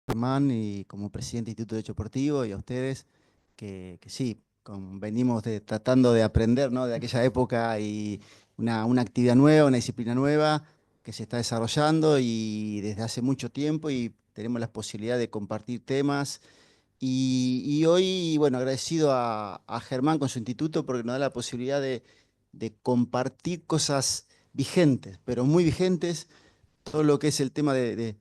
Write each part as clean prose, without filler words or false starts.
Germán, y como presidente del Instituto de Derecho Deportivo, y a ustedes, que sí, venimos tratando de aprender, ¿no? De aquella época y una actividad nueva, una disciplina nueva que se está desarrollando y desde hace mucho tiempo y tenemos la posibilidad de compartir temas. Y hoy, bueno, agradecido a Germán con su instituto porque nos da la posibilidad de compartir cosas vigentes, pero muy vigentes todo lo que es el tema del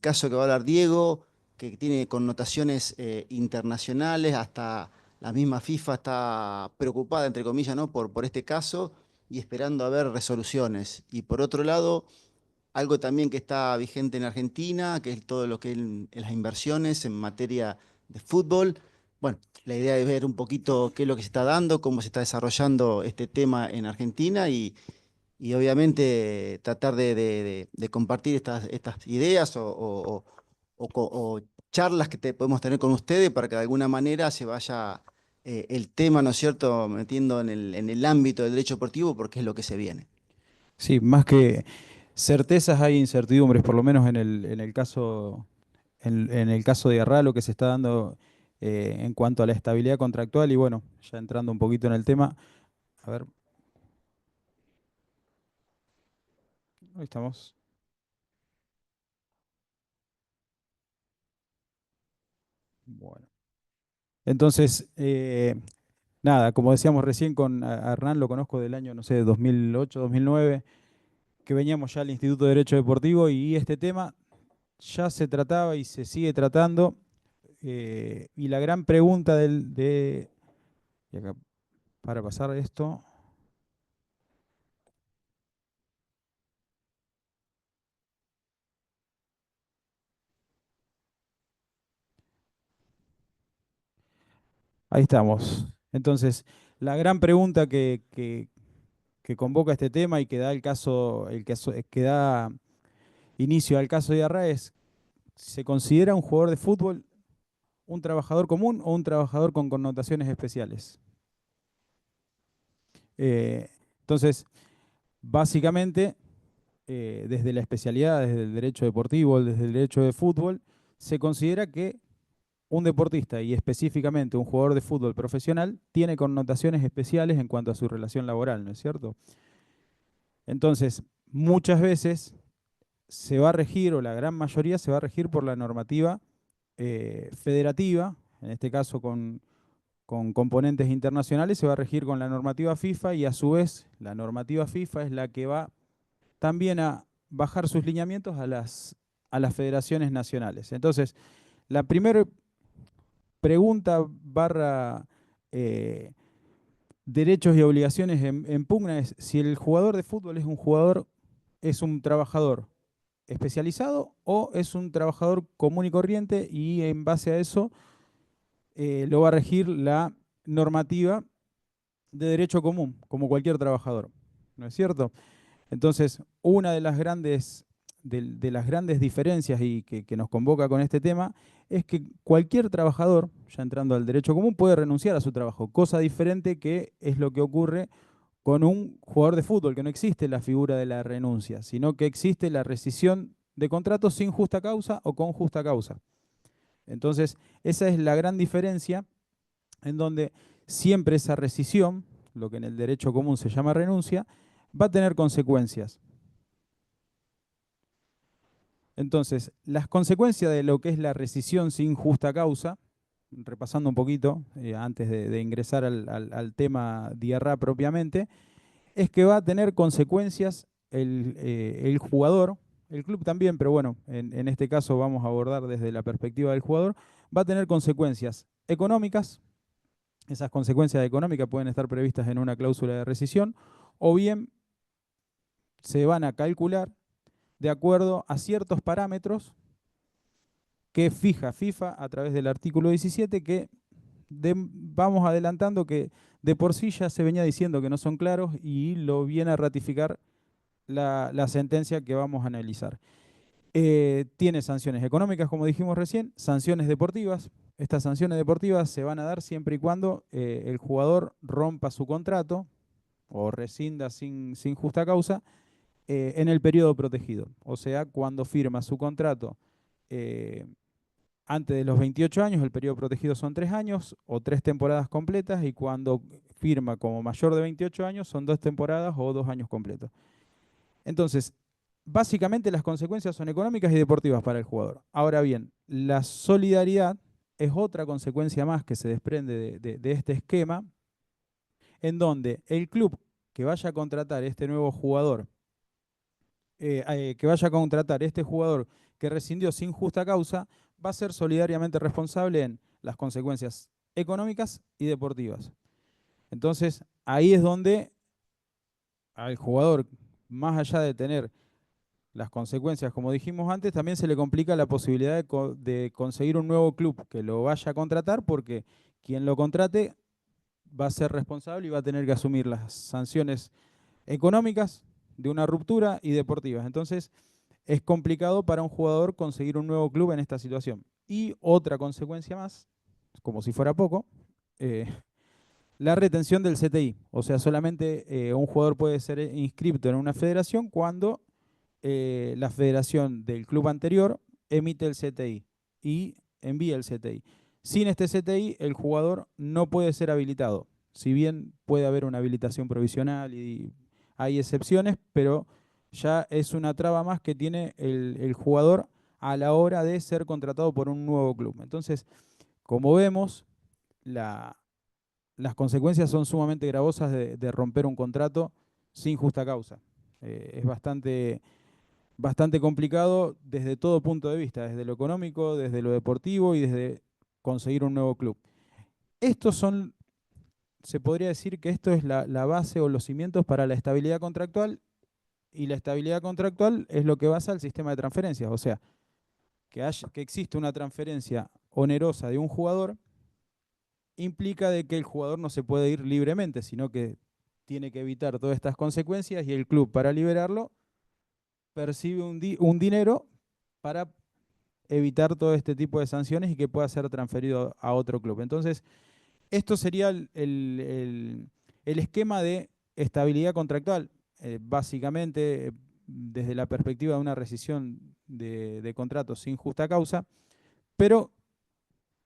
caso que va a hablar Diego, que tiene connotaciones internacionales, hasta la misma FIFA está preocupada, entre comillas, ¿no? por este caso y esperando a ver resoluciones. Y por otro lado, algo también que está vigente en Argentina, que es todo lo que es las inversiones en materia de fútbol. Bueno, la idea es ver un poquito qué es lo que se está dando, cómo se está desarrollando este tema en Argentina y obviamente tratar de compartir estas ideas o charlas que podemos tener con ustedes para que de alguna manera se vaya el tema, ¿no es cierto?, metiendo en el ámbito del derecho deportivo porque es lo que se viene. Sí, más que certezas hay incertidumbres, por lo menos en el caso de Arra, lo que se está dando en cuanto a la estabilidad contractual. Y bueno, ya entrando un poquito en el tema, a ver, ahí estamos. Bueno. Entonces, nada, como decíamos recién a Hernán, lo conozco del año, no sé, 2008, 2009, que veníamos ya al Instituto de Derecho Deportivo y este tema ya se trataba y se sigue tratando. Y la gran pregunta y acá, para pasar esto, ahí estamos. Entonces, la gran pregunta que convoca este tema y que da que da inicio al caso de Arra es: ¿se considera un jugador de fútbol un trabajador común o un trabajador con connotaciones especiales? Eh, entonces, básicamente, desde la especialidad, desde el derecho deportivo, desde el derecho de fútbol, se considera que un deportista y específicamente un jugador de fútbol profesional tiene connotaciones especiales en cuanto a su relación laboral, ¿no es cierto? Entonces, muchas veces se va a regir, o la gran mayoría se va a regir por la normativa federativa, en este caso con componentes internacionales, se va a regir con la normativa FIFA y a su vez la normativa FIFA es la que va también a bajar sus lineamientos a las federaciones nacionales. Entonces, la primera pregunta barra eh, derechos y obligaciones en pugna es si el jugador de fútbol es un trabajador especializado o es un trabajador común y corriente, y en base a eso lo va a regir la normativa de derecho común, como cualquier trabajador, ¿no es cierto? Entonces, una de las grandes diferencias y que nos convoca con este tema es que cualquier trabajador, ya entrando al derecho común, puede renunciar a su trabajo, cosa diferente que es lo que ocurre con un jugador de fútbol, que no existe la figura de la renuncia, sino que existe la rescisión de contratos sin justa causa o con justa causa. Entonces, esa es la gran diferencia en donde siempre esa rescisión, lo que en el derecho común se llama renuncia, va a tener consecuencias. Entonces, las consecuencias de lo que es la rescisión sin justa causa, repasando un poquito antes de ingresar al tema DIARRA propiamente, es que va a tener consecuencias el jugador, el club también, pero bueno, en este caso vamos a abordar desde la perspectiva del jugador, va a tener consecuencias económicas. Esas consecuencias económicas pueden estar previstas en una cláusula de rescisión, o bien se van a calcular de acuerdo a ciertos parámetros que fija FIFA a través del artículo 17, que vamos adelantando que de por sí ya se venía diciendo que no son claros y lo viene a ratificar la sentencia que vamos a analizar. Tiene sanciones económicas, como dijimos recién, sanciones deportivas. Estas sanciones deportivas se van a dar siempre y cuando el jugador rompa su contrato o rescinda sin justa causa en el periodo protegido. O sea, cuando firma su contrato eh, antes de los 28 años, el periodo protegido son 3 años o 3 temporadas completas, y cuando firma como mayor de 28 años son 2 temporadas o 2 años completos. Entonces, básicamente las consecuencias son económicas y deportivas para el jugador. Ahora bien, la solidaridad es otra consecuencia más que se desprende de este esquema, en donde el club que vaya a contratar este nuevo jugador, que vaya a contratar este jugador que rescindió sin justa causa, va a ser solidariamente responsable en las consecuencias económicas y deportivas. Entonces, ahí es donde al jugador, más allá de tener las consecuencias, como dijimos antes, también se le complica la posibilidad de conseguir un nuevo club que lo vaya a contratar, porque quien lo contrate va a ser responsable y va a tener que asumir las sanciones económicas de una ruptura y deportivas. Entonces, es complicado para un jugador conseguir un nuevo club en esta situación. Y otra consecuencia más, como si fuera poco, eh, la retención del CTI. O sea, solamente un jugador puede ser inscripto en una federación cuando la federación del club anterior emite el CTI y envía el CTI. Sin este CTI, el jugador no puede ser habilitado. Si bien puede haber una habilitación provisional y hay excepciones, pero ya es una traba más que tiene el jugador a la hora de ser contratado por un nuevo club. Entonces, como vemos, la, las consecuencias son sumamente gravosas de romper un contrato sin justa causa. Es bastante complicado desde todo punto de vista, desde lo económico, desde lo deportivo y desde conseguir un nuevo club. Estos son, se podría decir que esto es la base o los cimientos para la estabilidad contractual, y la estabilidad contractual es lo que basa el sistema de transferencias. O sea, que existe una transferencia onerosa de un jugador implica de que el jugador no se puede ir libremente, sino que tiene que evitar todas estas consecuencias, y el club, para liberarlo, percibe un dinero para evitar todo este tipo de sanciones y que pueda ser transferido a otro club. Entonces, esto sería el esquema de estabilidad contractual, básicamente desde la perspectiva de una rescisión de contratos sin justa causa, pero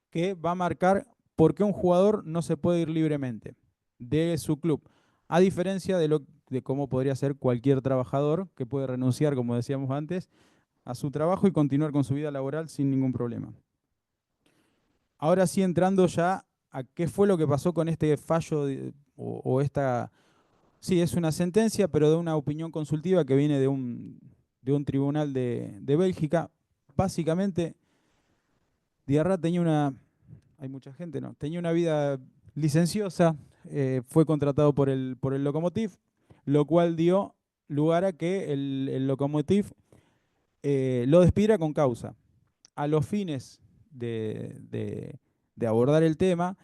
que va a marcar por qué un jugador no se puede ir libremente de su club, a diferencia de cómo podría ser cualquier trabajador que puede renunciar, como decíamos antes, a su trabajo y continuar con su vida laboral sin ningún problema. Ahora sí, entrando ya a qué fue lo que pasó con este fallo o esta... Sí, es una sentencia, pero de una opinión consultiva que viene de un tribunal de Bélgica. Básicamente, Diarra tenía una... Hay mucha gente, ¿no? Tenía una vida licenciosa, fue contratado por el Lokomotiv, lo cual dio lugar a que el Lokomotiv lo despidiera con causa. A los fines de abordar el tema,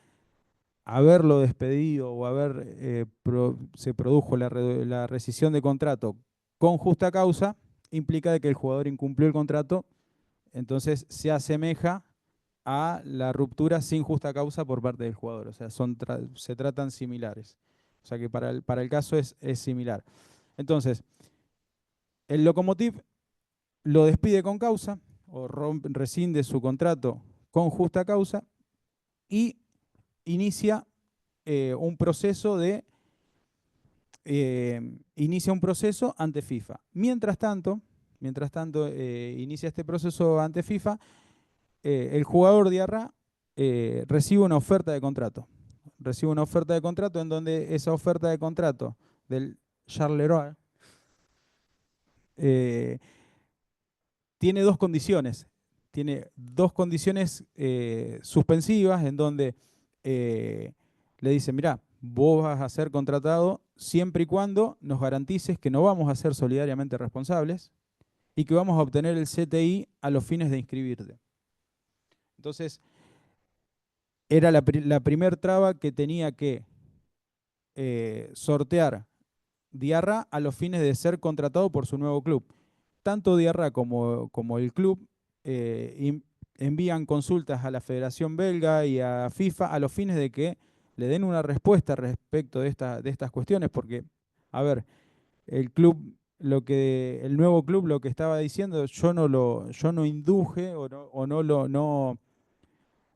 haberlo despedido o se produjo la rescisión de contrato con justa causa, implica de que el jugador incumplió el contrato, entonces se asemeja a la ruptura sin justa causa por parte del jugador. O sea, se tratan similares. O sea que para el caso es similar. Entonces, el Lokomotiv lo despide con causa o rescinde su contrato con justa causa y inicia un proceso inicia un proceso ante FIFA. Mientras tanto, inicia este proceso ante FIFA, el jugador Diarra recibe una oferta de contrato. Recibe una oferta de contrato en donde esa oferta de contrato del Charleroi eh, tiene dos condiciones. Tiene dos condiciones suspensivas en donde le dicen, mirá, vos vas a ser contratado siempre y cuando nos garantices que no vamos a ser solidariamente responsables y que vamos a obtener el CTI a los fines de inscribirte. Entonces, era la primer traba que tenía que sortear Diarra a los fines de ser contratado por su nuevo club. Tanto Diarra como el club envían consultas a la Federación Belga y a FIFA a los fines de que le den una respuesta respecto de estas cuestiones, porque, a ver, el nuevo club lo que estaba diciendo, yo no induje o no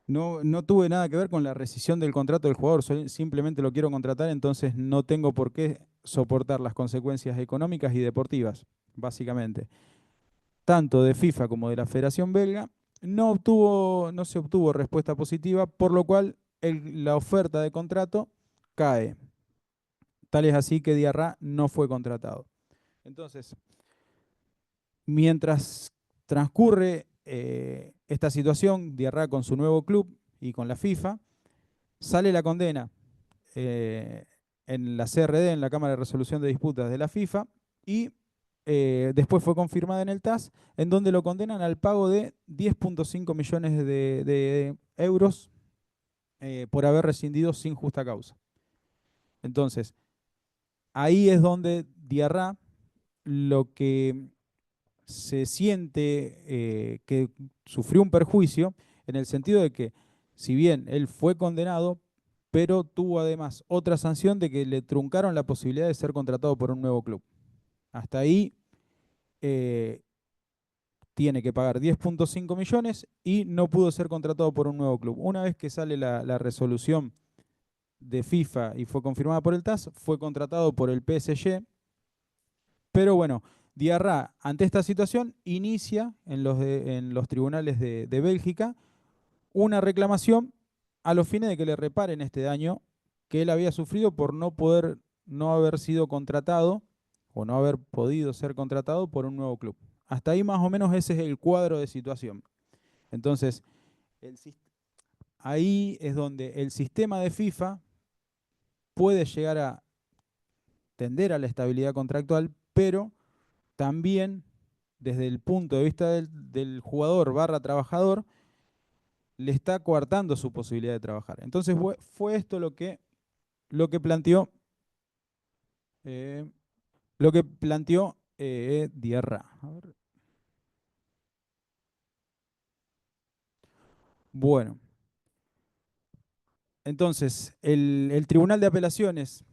No tuve nada que ver con la rescisión del contrato del jugador, simplemente lo quiero contratar, entonces no tengo por qué soportar las consecuencias económicas y deportivas, básicamente. Tanto de FIFA como de la Federación Belga, no se obtuvo respuesta positiva, por lo cual la oferta de contrato cae. Tal es así que Diarra no fue contratado. Entonces, mientras transcurre esta situación, Diarra con su nuevo club y con la FIFA, sale la condena eh, en la CRD, en la Cámara de Resolución de Disputas de la FIFA, y después fue confirmada en el TAS, en donde lo condenan al pago de 10,5 millones de euros por haber rescindido sin justa causa. Entonces, ahí es donde Diarra lo que se siente que sufrió un perjuicio en el sentido de que, si bien él fue condenado, pero tuvo además otra sanción de que le truncaron la posibilidad de ser contratado por un nuevo club. Hasta ahí eh, tiene que pagar 10,5 millones y no pudo ser contratado por un nuevo club. Una vez que sale la resolución de FIFA y fue confirmada por el TAS, fue contratado por el PSG, pero bueno, Diarra, ante esta situación, inicia en los tribunales de Bélgica una reclamación a los fines de que le reparen este daño que él había sufrido por no haber sido contratado o no haber podido ser contratado por un nuevo club. Hasta ahí más o menos ese es el cuadro de situación. Entonces, el ahí es donde el sistema de FIFA puede llegar a tender a la estabilidad contractual, pero también desde el punto de vista del jugador barra trabajador, le está coartando su posibilidad de trabajar. Entonces fue esto lo que planteó, eh, Diarra. A ver. Bueno, entonces el Tribunal de Apelaciones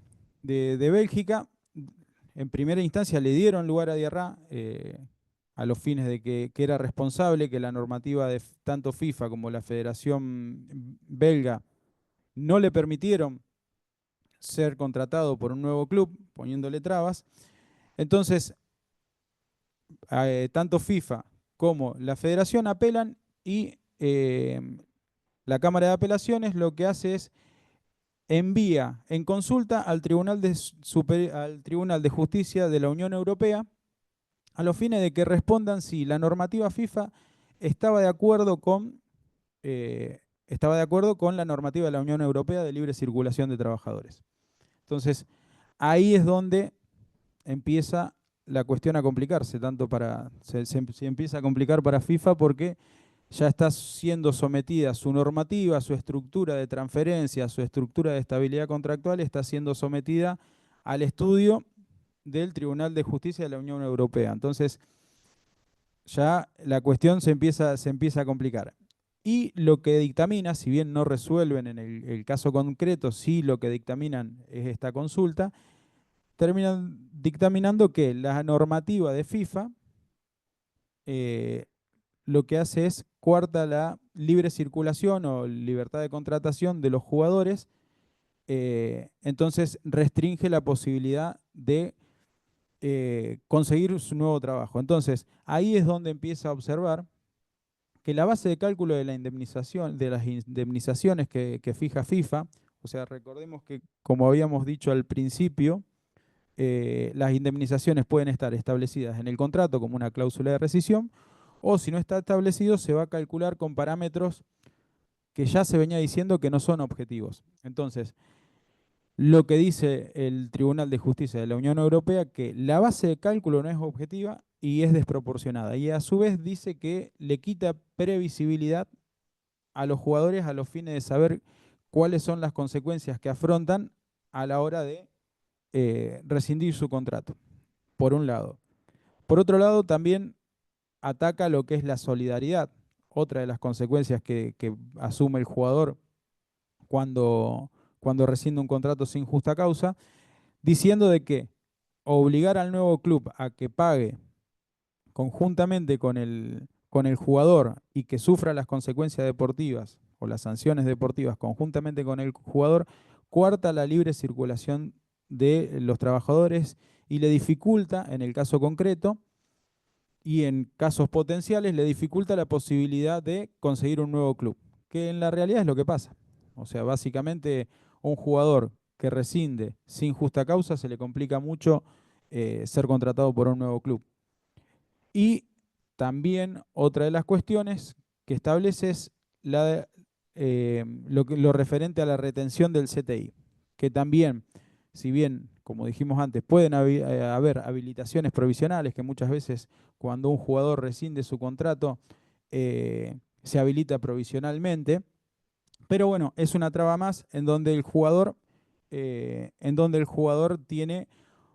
de Bélgica, en primera instancia le dieron lugar a Diarra a los fines de que era responsable, que la normativa de tanto FIFA como la Federación Belga no le permitieron ser contratado por un nuevo club, poniéndole trabas. Entonces, tanto FIFA como la Federación apelan y la Cámara de Apelaciones lo que hace es envía en consulta al Tribunal de Justicia de la Unión Europea a los fines de que respondan si la normativa FIFA estaba de acuerdo estaba de acuerdo con la normativa de la Unión Europea de libre circulación de trabajadores. Entonces, ahí es donde empieza la cuestión a complicarse, se empieza a complicar para FIFA porque ya está siendo sometida su normativa, su estructura de transferencia, su estructura de estabilidad contractual, está siendo sometida al estudio del Tribunal de Justicia de la Unión Europea. Entonces, ya la cuestión se empieza a complicar. Y lo que dictamina, si bien no resuelven en el caso concreto, sí lo que dictaminan es esta consulta, terminan dictaminando que la normativa de FIFA eh, lo que hace es cuarta la libre circulación o libertad de contratación de los jugadores, entonces restringe la posibilidad de conseguir su nuevo trabajo. Entonces, ahí es donde empieza a observar que la base de cálculo de la indemnización, de las indemnizaciones que fija FIFA, o sea, recordemos que como habíamos dicho al principio, las indemnizaciones pueden estar establecidas en el contrato como una cláusula de rescisión, o si no está establecido, se va a calcular con parámetros que ya se venía diciendo que no son objetivos. Entonces, lo que dice el Tribunal de Justicia de la Unión Europea, que la base de cálculo no es objetiva y es desproporcionada. Y a su vez dice que le quita previsibilidad a los jugadores a los fines de saber cuáles son las consecuencias que afrontan a la hora de rescindir su contrato, por un lado. Por otro lado, también ataca lo que es la solidaridad, otra de las consecuencias que asume el jugador cuando rescinde un contrato sin justa causa, diciendo de que obligar al nuevo club a que pague conjuntamente con el jugador y que sufra las consecuencias deportivas o o las sanciones deportivas conjuntamente con el jugador, coarta la libre circulación de los trabajadores y le dificulta, en el caso concreto, y en casos potenciales, le dificulta la posibilidad de conseguir un nuevo club, que en la realidad es lo que pasa. O sea, básicamente un jugador que rescinde sin justa causa se le complica mucho ser contratado por un nuevo club. Y también otra de las cuestiones que establece es lo referente a la retención del CTI, que también, si bien, como dijimos antes, pueden haber habilitaciones provisionales, que muchas veces cuando un jugador rescinde su contrato, se habilita provisionalmente, pero bueno, es una traba más en donde el jugador tiene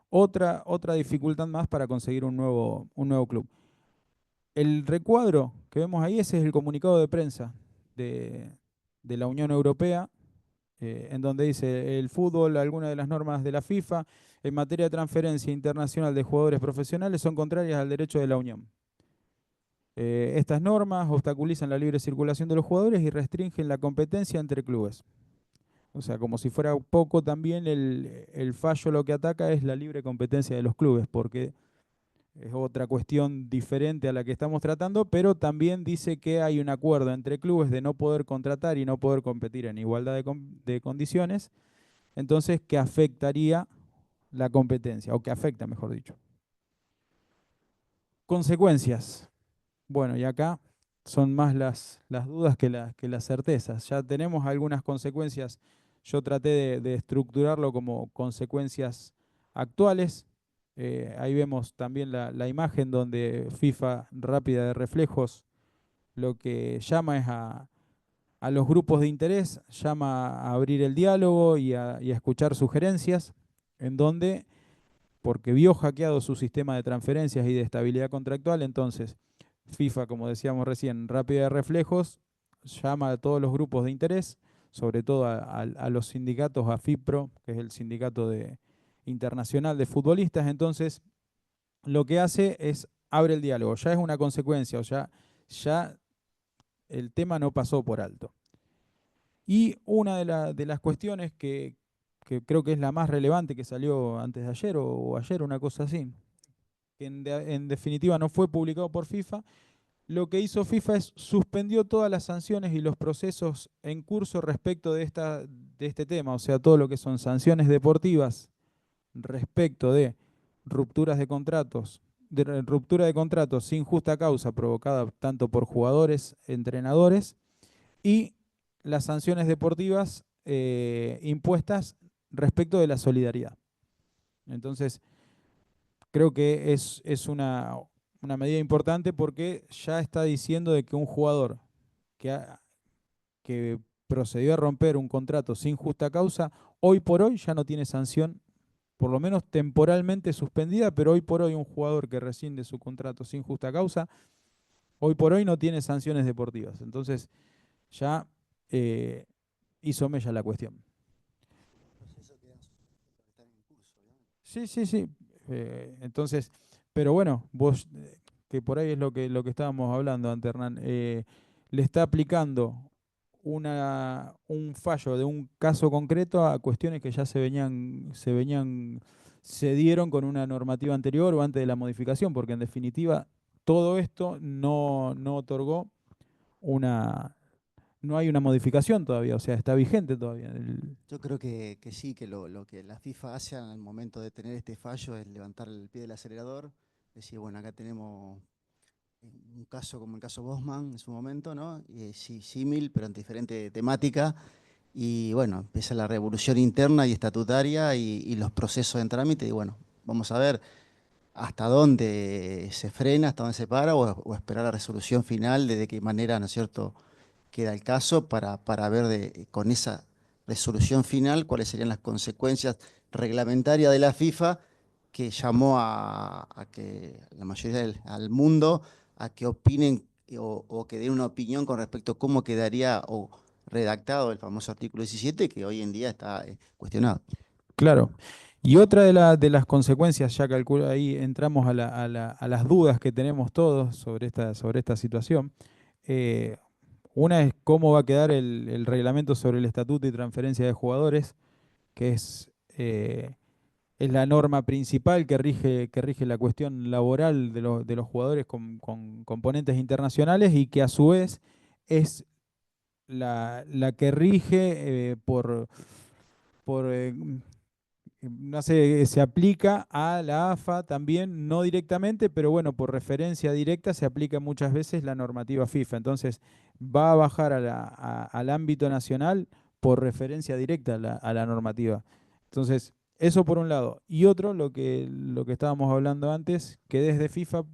otra dificultad más para conseguir un nuevo club. El recuadro que vemos ahí, ese es el comunicado de prensa de, de la Unión Europea, en donde dice el fútbol, algunas de las normas de la FIFA en materia de transferencia internacional de jugadores profesionales son contrarias al derecho de la Unión. Estas normas obstaculizan la libre circulación de los jugadores y restringen la competencia entre clubes. O sea, como si fuera poco, también el fallo lo que ataca es la libre competencia de los clubes, porque es otra cuestión diferente a la que estamos tratando, pero también dice que hay un acuerdo entre clubes de no poder contratar y no poder competir en igualdad de condiciones, entonces que afectaría la competencia, o que afecta, mejor dicho. Consecuencias. Bueno, y acá son más las dudas que las certezas. Ya tenemos algunas consecuencias. Yo traté de estructurarlo como consecuencias actuales. Ahí vemos también la imagen donde FIFA rápida de reflejos lo que llama es a los grupos de interés, llama a abrir el diálogo y a escuchar sugerencias, en donde, porque vio hackeado su sistema de transferencias y de estabilidad contractual, entonces FIFA, como decíamos recién, rápida de reflejos, llama a todos los grupos de interés, sobre todo a los sindicatos, a FIPRO, que es el sindicato internacional de futbolistas. Entonces, lo que hace es abre el diálogo. Ya es una consecuencia, o sea, ya el tema no pasó por alto. Y una de las cuestiones que creo que es la más relevante que salió antes de ayer o ayer, una cosa así, que en definitiva no fue publicado por FIFA, lo que hizo FIFA es suspendió todas las sanciones y los procesos en curso respecto de este tema, o sea, todo lo que son sanciones deportivas respecto de rupturas de contratos, de ruptura de contratos sin justa causa provocada tanto por jugadores, entrenadores, y las sanciones deportivas impuestas respecto de la solidaridad. Entonces, creo que es una medida importante porque ya está diciendo de que un jugador que, que procedió a romper un contrato sin justa causa, hoy por hoy ya no tiene sanción, por lo menos temporalmente suspendida, pero hoy por hoy un jugador que rescinde su contrato sin justa causa, hoy por hoy no tiene sanciones deportivas. Entonces ya eh, hizo mella la cuestión. Proceso que está en curso, ¿no? Sí, sí, sí. Entonces, pero bueno, vos, que por ahí es lo que estábamos hablando ante Hernán, le está aplicando un fallo de un caso concreto a cuestiones que ya se dieron con una normativa anterior o antes de la modificación, porque en definitiva todo esto no otorgó una, no hay una modificación todavía, o sea, está vigente todavía. Yo creo que sí, que lo que la FIFA hace al momento de tener este fallo es levantar el pie del acelerador, decir, bueno, acá tenemos un caso como el caso Bosman en su momento, ¿no? Sí, símil, pero en diferente temática. Y bueno, empieza la revolución interna y estatutaria y los procesos en trámite. Y bueno, vamos a ver hasta dónde se frena, hasta dónde se para, o esperar la resolución final, de qué manera, ¿no es cierto?, queda el caso para ver con esa resolución final cuáles serían las consecuencias reglamentarias de la FIFA, que llamó a que la mayoría al mundo a que opinen o que den una opinión con respecto a cómo quedaría o redactado el famoso artículo 17, que hoy en día está cuestionado. Claro. Y otra de las consecuencias, ya calculo ahí entramos a las dudas que tenemos todos sobre esta situación. eh, Una es cómo va a quedar el reglamento sobre el estatuto y transferencia de jugadores, que es la norma principal que rige la cuestión laboral de los jugadores con componentes internacionales y que a su vez es la que rige no sé, se aplica a la AFA también, no directamente, pero bueno, por referencia directa se aplica muchas veces la normativa FIFA. Entonces va a bajar al ámbito nacional por referencia directa a la normativa. Entonces, eso por un lado. Y otro, lo que estábamos hablando antes, que desde FIFA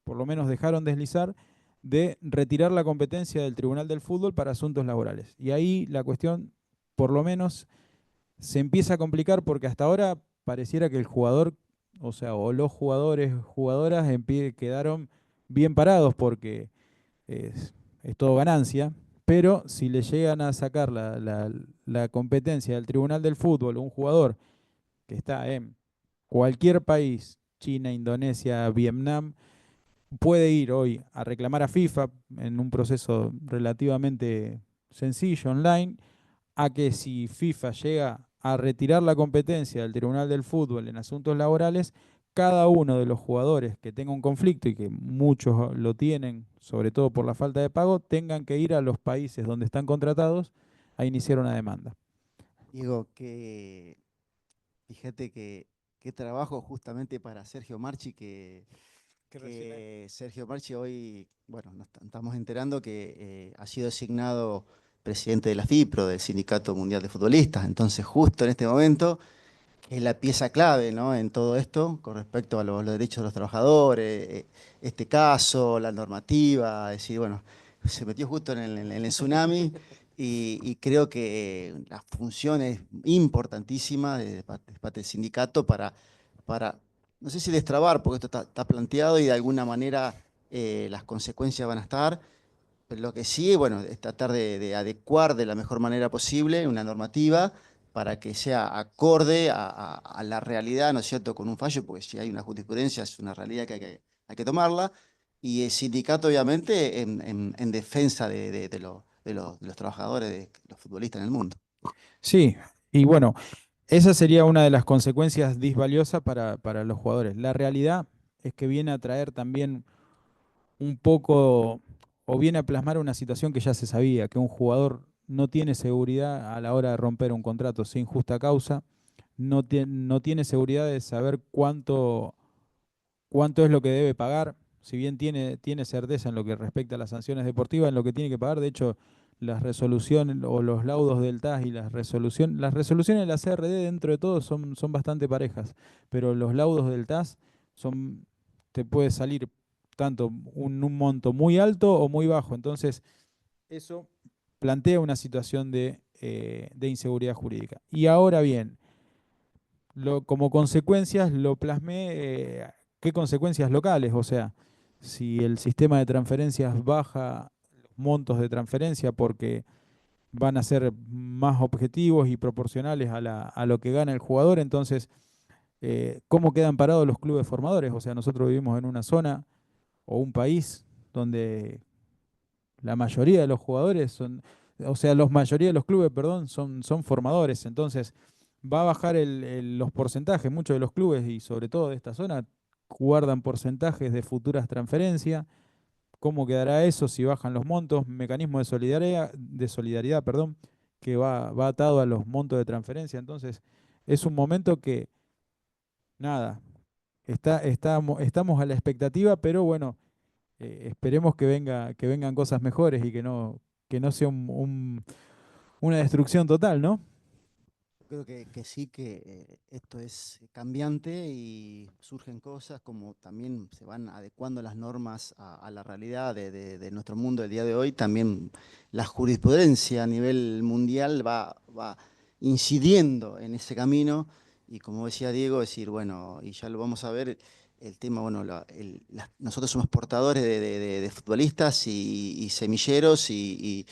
por lo menos dejaron deslizar de retirar la competencia del Tribunal del Fútbol para asuntos laborales. Y ahí la cuestión, por lo menos se empieza a complicar porque hasta ahora pareciera que el jugador, o sea, o los jugadores, jugadoras quedaron bien parados porque es todo ganancia, pero si le llegan a sacar la competencia del Tribunal del Fútbol, un jugador que está en cualquier país, China, Indonesia, Vietnam, puede ir hoy a reclamar a FIFA en un proceso relativamente sencillo online a que si FIFA llega a retirar la competencia del Tribunal del Fútbol en asuntos laborales, cada uno de los jugadores que tenga un conflicto y que muchos lo tienen, sobre todo por la falta de pago, tengan que ir a los países donde están contratados a iniciar una demanda. Digo que, fíjate que qué trabajo justamente para Sergio Marchi, Que recién es. que Sergio Marchi hoy, bueno, estamos enterando que ha sido designado presidente de la FIPRO, del Sindicato Mundial de Futbolistas. Entonces, justo en este momento, que es la pieza clave, ¿no? En todo esto, con respecto a los derechos de los trabajadores, este caso, la normativa, es decir, bueno, se metió justo en el tsunami y creo que la función es importantísima de parte del sindicato para, no sé si destrabar, porque esto está planteado y de alguna manera las consecuencias van a estar, pero lo que sí, bueno, es tratar de adecuar de la mejor manera posible una normativa para que sea acorde a la realidad, ¿no es cierto?, con un fallo, porque si hay una jurisprudencia es una realidad que hay que tomarla, y el sindicato obviamente en defensa de los trabajadores, de los futbolistas en el mundo. Sí, y bueno, esa sería una de las consecuencias disvaliosas para los jugadores. La realidad es que viene a traer también un poco o viene a plasmar una situación que ya se sabía, que un jugador no tiene seguridad a la hora de romper un contrato sin justa causa, no tiene seguridad de saber cuánto es lo que debe pagar, si bien tiene certeza en lo que respecta a las sanciones deportivas, en lo que tiene que pagar, de hecho, las resoluciones o los laudos del TAS y las resoluciones de la CRD dentro de todo son bastante parejas, pero los laudos del TAS son, te puede salir tanto un monto muy alto o muy bajo, entonces eso plantea una situación de inseguridad jurídica. Y ahora bien, como consecuencias lo plasmé, ¿qué consecuencias locales? O sea, si el sistema de transferencias baja los montos de transferencia porque van a ser más objetivos y proporcionales a lo que gana el jugador, entonces, ¿cómo quedan parados los clubes formadores? O sea, nosotros vivimos en una zona o un país donde la mayoría de los jugadores son, o sea, la mayoría de los clubes, perdón, son formadores. Entonces, va a bajar los porcentajes. Muchos de los clubes, y sobre todo de esta zona, guardan porcentajes de futuras transferencias. ¿Cómo quedará eso si bajan los montos? Mecanismo de solidaridad, perdón, que va atado a los montos de transferencia. Entonces, es un momento que, nada, estamos a la expectativa, pero bueno, esperemos que vengan cosas mejores y que no sea una destrucción total, ¿no? Creo que sí, que esto es cambiante y surgen cosas como también se van adecuando las normas a la realidad de nuestro mundo del día de hoy. También la jurisprudencia a nivel mundial va incidiendo en ese camino y como decía Diego, decir, bueno, y ya lo vamos a ver, el tema, bueno, nosotros somos portadores de futbolistas y semilleros y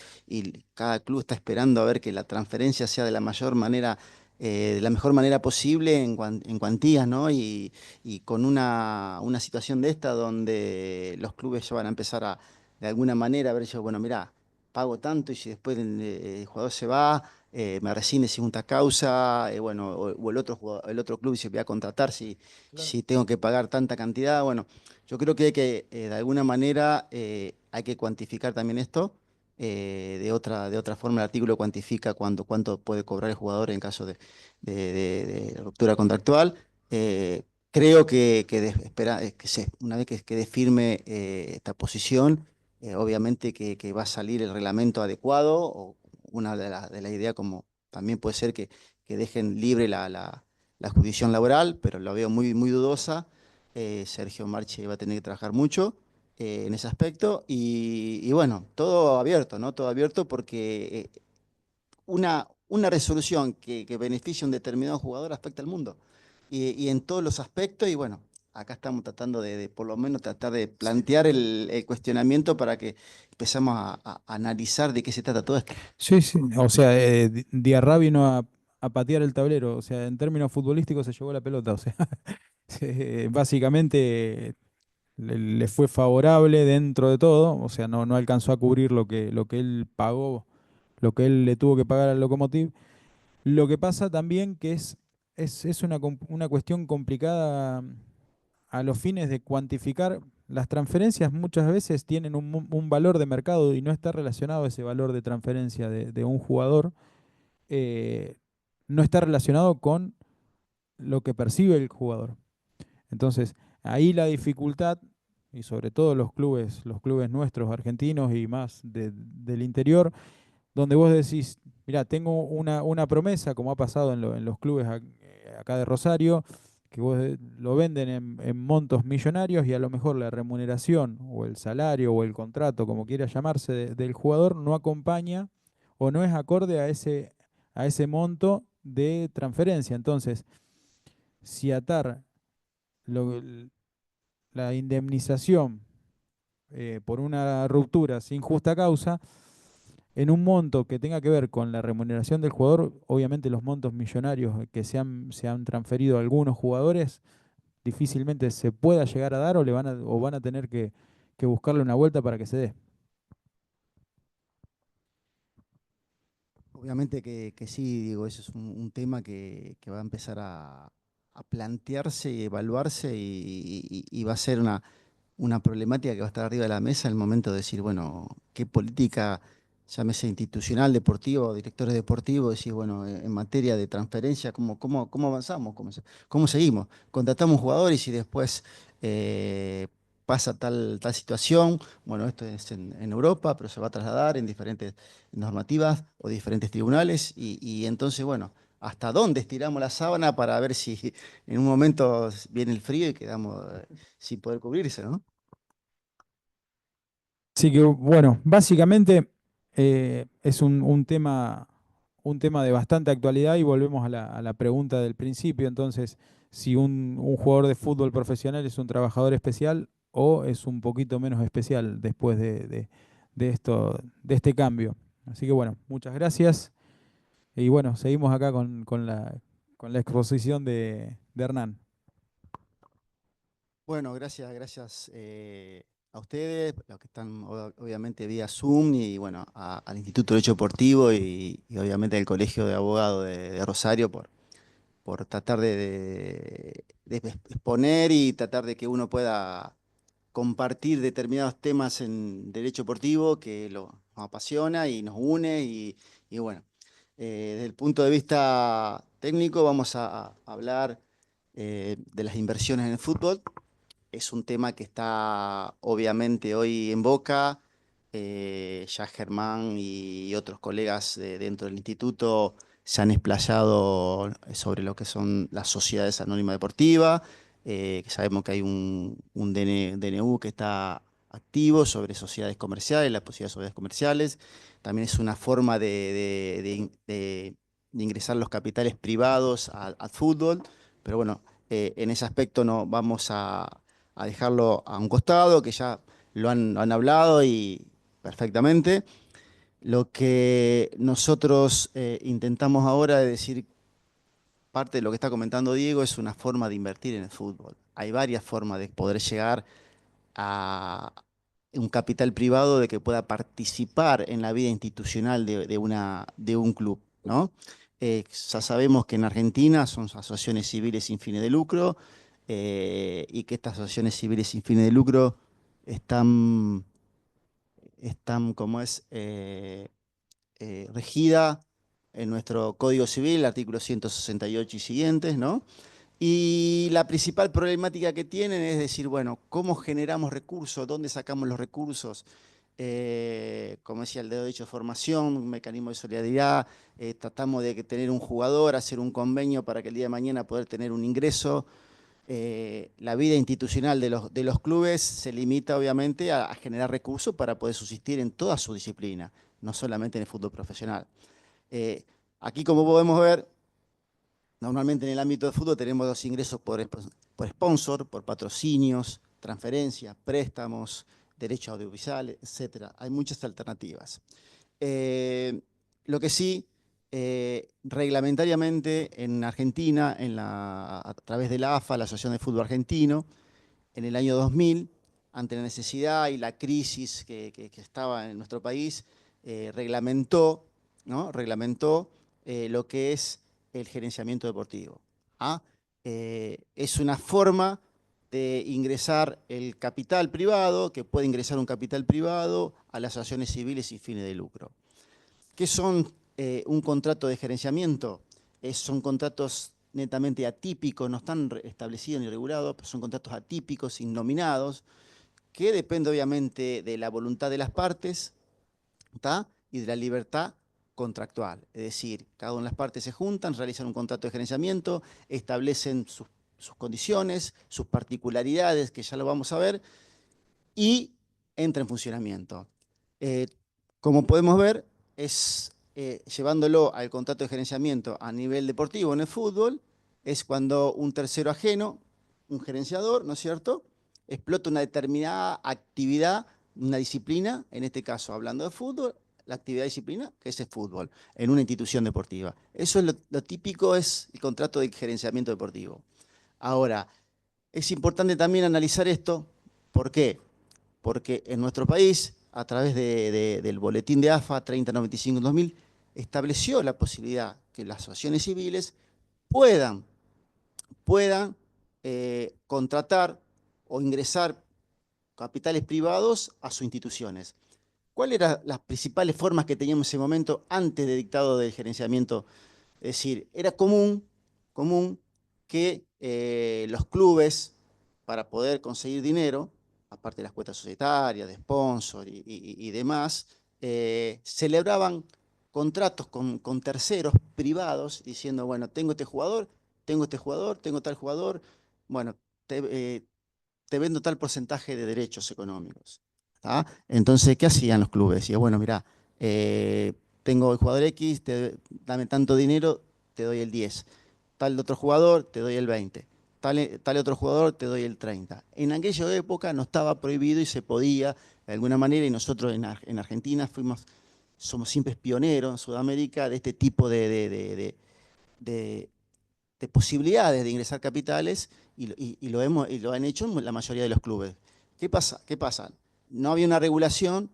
cada club está esperando a ver que la transferencia sea de la mayor manera, de la mejor manera posible en cuantías, ¿no? Y con una situación de esta donde los clubes ya van a empezar de alguna manera a ver, yo, bueno, mirá, pago tanto y si después el jugador se va, me rescinde sin justa causa, bueno, o el otro el otro club dice voy a contratar si tengo que pagar tanta cantidad. Bueno, yo creo que hay que, de alguna manera, hay que cuantificar también esto. De otra forma, el artículo cuantifica cuánto puede cobrar el jugador en caso de ruptura contractual. Eh, Creo una vez que quede firme esta posición, obviamente que va a salir el reglamento adecuado, o una de la idea como también puede ser que dejen libre la jurisdicción laboral, pero lo veo muy dudosa. Sergio Marchi va a tener que trabajar mucho en ese aspecto y bueno, todo abierto, ¿no? Todo abierto porque una resolución que beneficie a un determinado jugador afecta al mundo y en todos los aspectos y bueno, acá estamos tratando de por lo menos tratar de plantear el cuestionamiento para que empezamos a analizar de qué se trata todo esto. Sí, sí, o sea, Diarra vino a patear el tablero, o sea, en términos futbolísticos se llevó la pelota, o sea, básicamente le fue favorable dentro de todo, o sea, no alcanzó a cubrir lo que él pagó, lo que él le tuvo que pagar al Lokomotiv. Lo que pasa también que es una cuestión complicada a los fines de cuantificar. Las transferencias muchas veces tienen un valor de mercado y no está relacionado ese valor de transferencia de un jugador, eh, no está relacionado con lo que percibe el jugador. Entonces, ahí la dificultad, y sobre todo los clubes nuestros, argentinos y más del interior, donde vos decís, mira, tengo una promesa, como ha pasado en los clubes acá de Rosario, que vos lo venden en montos millonarios y a lo mejor la remuneración o el salario o el contrato, como quiera llamarse, del jugador no acompaña o no es acorde a ese monto de transferencia. Entonces, si atar lo- la indemnización por una ruptura sin justa causa, en un monto que tenga que ver con la remuneración del jugador, obviamente los montos millonarios que se han transferido a algunos jugadores difícilmente se pueda llegar a dar o van a tener que buscarle una vuelta para que se dé. Obviamente que sí, digo, eso es un tema que va a empezar a plantearse y evaluarse y va a ser una problemática que va a estar arriba de la mesa en el momento de decir, bueno, qué política, llámese institucional, deportivo, directores deportivos, decir, bueno, en materia de transferencia, cómo avanzamos? ¿Cómo seguimos? Contratamos jugadores y después pasa tal situación. Bueno, esto es en Europa, pero se va a trasladar en diferentes normativas o diferentes tribunales y entonces, bueno. ¿Hasta dónde estiramos la sábana para ver si en un momento viene el frío y quedamos sin poder cubrirse, ¿no? Así que bueno, básicamente es un tema de bastante actualidad y volvemos a la pregunta del principio. Entonces, si un jugador de fútbol profesional es un trabajador especial o es un poquito menos especial después de esto, de este cambio. Así que bueno, muchas gracias. Y bueno, seguimos acá con la exposición de Hernán. Bueno, gracias a ustedes, los que están obviamente vía Zoom y bueno, al Instituto de Derecho Deportivo y obviamente al Colegio de Abogados de Rosario por tratar de exponer y tratar de que uno pueda compartir determinados temas en derecho deportivo que nos apasiona y nos une y bueno, desde el punto de vista técnico vamos a hablar de las inversiones en el fútbol. Es un tema que está obviamente hoy en boca. Ya Germán y otros colegas dentro del instituto se han explayado sobre lo que son las sociedades anónimas deportivas. Que sabemos que hay un DNU que está activo sobre sociedades comerciales, la posibilidad de sociedades comerciales. También es una forma de ingresar los capitales privados al fútbol. Pero bueno, en ese aspecto no vamos a dejarlo a un costado, que ya lo han hablado y perfectamente. Lo que nosotros intentamos ahora es decir, parte de lo que está comentando Diego es una forma de invertir en el fútbol. Hay varias formas de poder llegar a un capital privado de que pueda participar en la vida institucional de un club, ¿no? Ya sabemos que en Argentina son asociaciones civiles sin fines de lucro, y que estas asociaciones civiles sin fines de lucro están como es, regida en nuestro Código Civil, el artículo 168 y siguientes, ¿no? Y la principal problemática que tienen es decir, bueno, ¿cómo generamos recursos? ¿Dónde sacamos los recursos? Como decía, el derecho de formación, un mecanismo de solidaridad, tratamos de tener un jugador, hacer un convenio para que el día de mañana poder tener un ingreso. La vida institucional de los clubes se limita obviamente a generar recursos para poder subsistir en toda su disciplina, no solamente en el fútbol profesional. Eh, Aquí, como podemos ver, normalmente en el ámbito del fútbol tenemos los ingresos por sponsor, por patrocinios, transferencias, préstamos, derechos audiovisuales, etcétera. Hay muchas alternativas. Eh, lo que sí, reglamentariamente en Argentina, a través de la AFA, la Asociación de Fútbol Argentino, en el año 2000, ante la necesidad y la crisis que estaba en nuestro país, reglamentó, ¿no? Reglamentó lo que es el gerenciamiento deportivo. ¿Ah? Es una forma de ingresar el capital privado, que puede ingresar un capital privado a las asociaciones civiles sin fines de lucro. ¿Qué son un contrato de gerenciamiento? Son contratos netamente atípicos, no están establecidos ni regulados, pero son contratos atípicos, innominados, que depende obviamente de la voluntad de las partes, ¿tá? Y de la libertad contractual. Es decir, cada una de las partes se juntan, realizan un contrato de gerenciamiento, establecen sus condiciones, sus particularidades, que ya lo vamos a ver, y entra en funcionamiento. Eh, Como podemos ver, llevándolo al contrato de gerenciamiento a nivel deportivo en el fútbol, es cuando un tercero ajeno, un gerenciador, ¿no es cierto?, explota una determinada actividad, una disciplina, en este caso hablando de fútbol, la actividad disciplina, que es el fútbol, en una institución deportiva. Eso es lo típico, es el contrato de gerenciamiento deportivo. Ahora, es importante también analizar esto. ¿Por qué? Porque en nuestro país, a través del boletín de AFA 3095-2000, estableció la posibilidad que las asociaciones civiles puedan, puedan contratar o ingresar capitales privados a sus instituciones. ¿Cuáles eran las principales formas que teníamos en ese momento antes del dictado del gerenciamiento? Es decir, era común que los clubes, para poder conseguir dinero, aparte de las cuotas societarias, de sponsor y demás, celebraban contratos con terceros privados diciendo, bueno, tengo este jugador, tengo este jugador, tengo tal jugador, bueno, te, eh, te vendo tal porcentaje de derechos económicos. ¿Tá? Entonces, ¿qué hacían los clubes? Decían, bueno, mira, tengo el jugador X, dame tanto dinero, te doy el 10. Tal otro jugador, te doy el 20. Tal otro jugador, te doy el 30. En aquella época no estaba prohibido y se podía, de alguna manera, y nosotros en Argentina somos siempre pioneros en Sudamérica de este tipo de de posibilidades de ingresar capitales y lo han hecho en la mayoría de los clubes. ¿Qué pasa? ¿Qué pasa? No había una regulación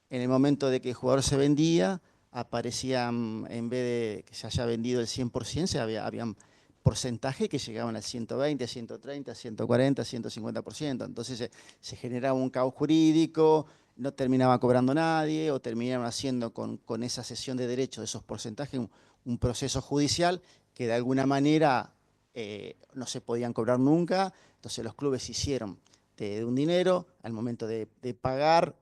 en el momento de que el jugador se vendía, aparecían, en vez de que se haya vendido el 100%, habían porcentajes que llegaban al 120, 130, 140, 150%. Entonces se generaba un caos jurídico, no terminaba cobrando nadie o terminaban haciendo con esa cesión de derechos de esos porcentajes un proceso judicial que de alguna manera no se podían cobrar nunca. Entonces los clubes hicieron de un dinero al momento de pagar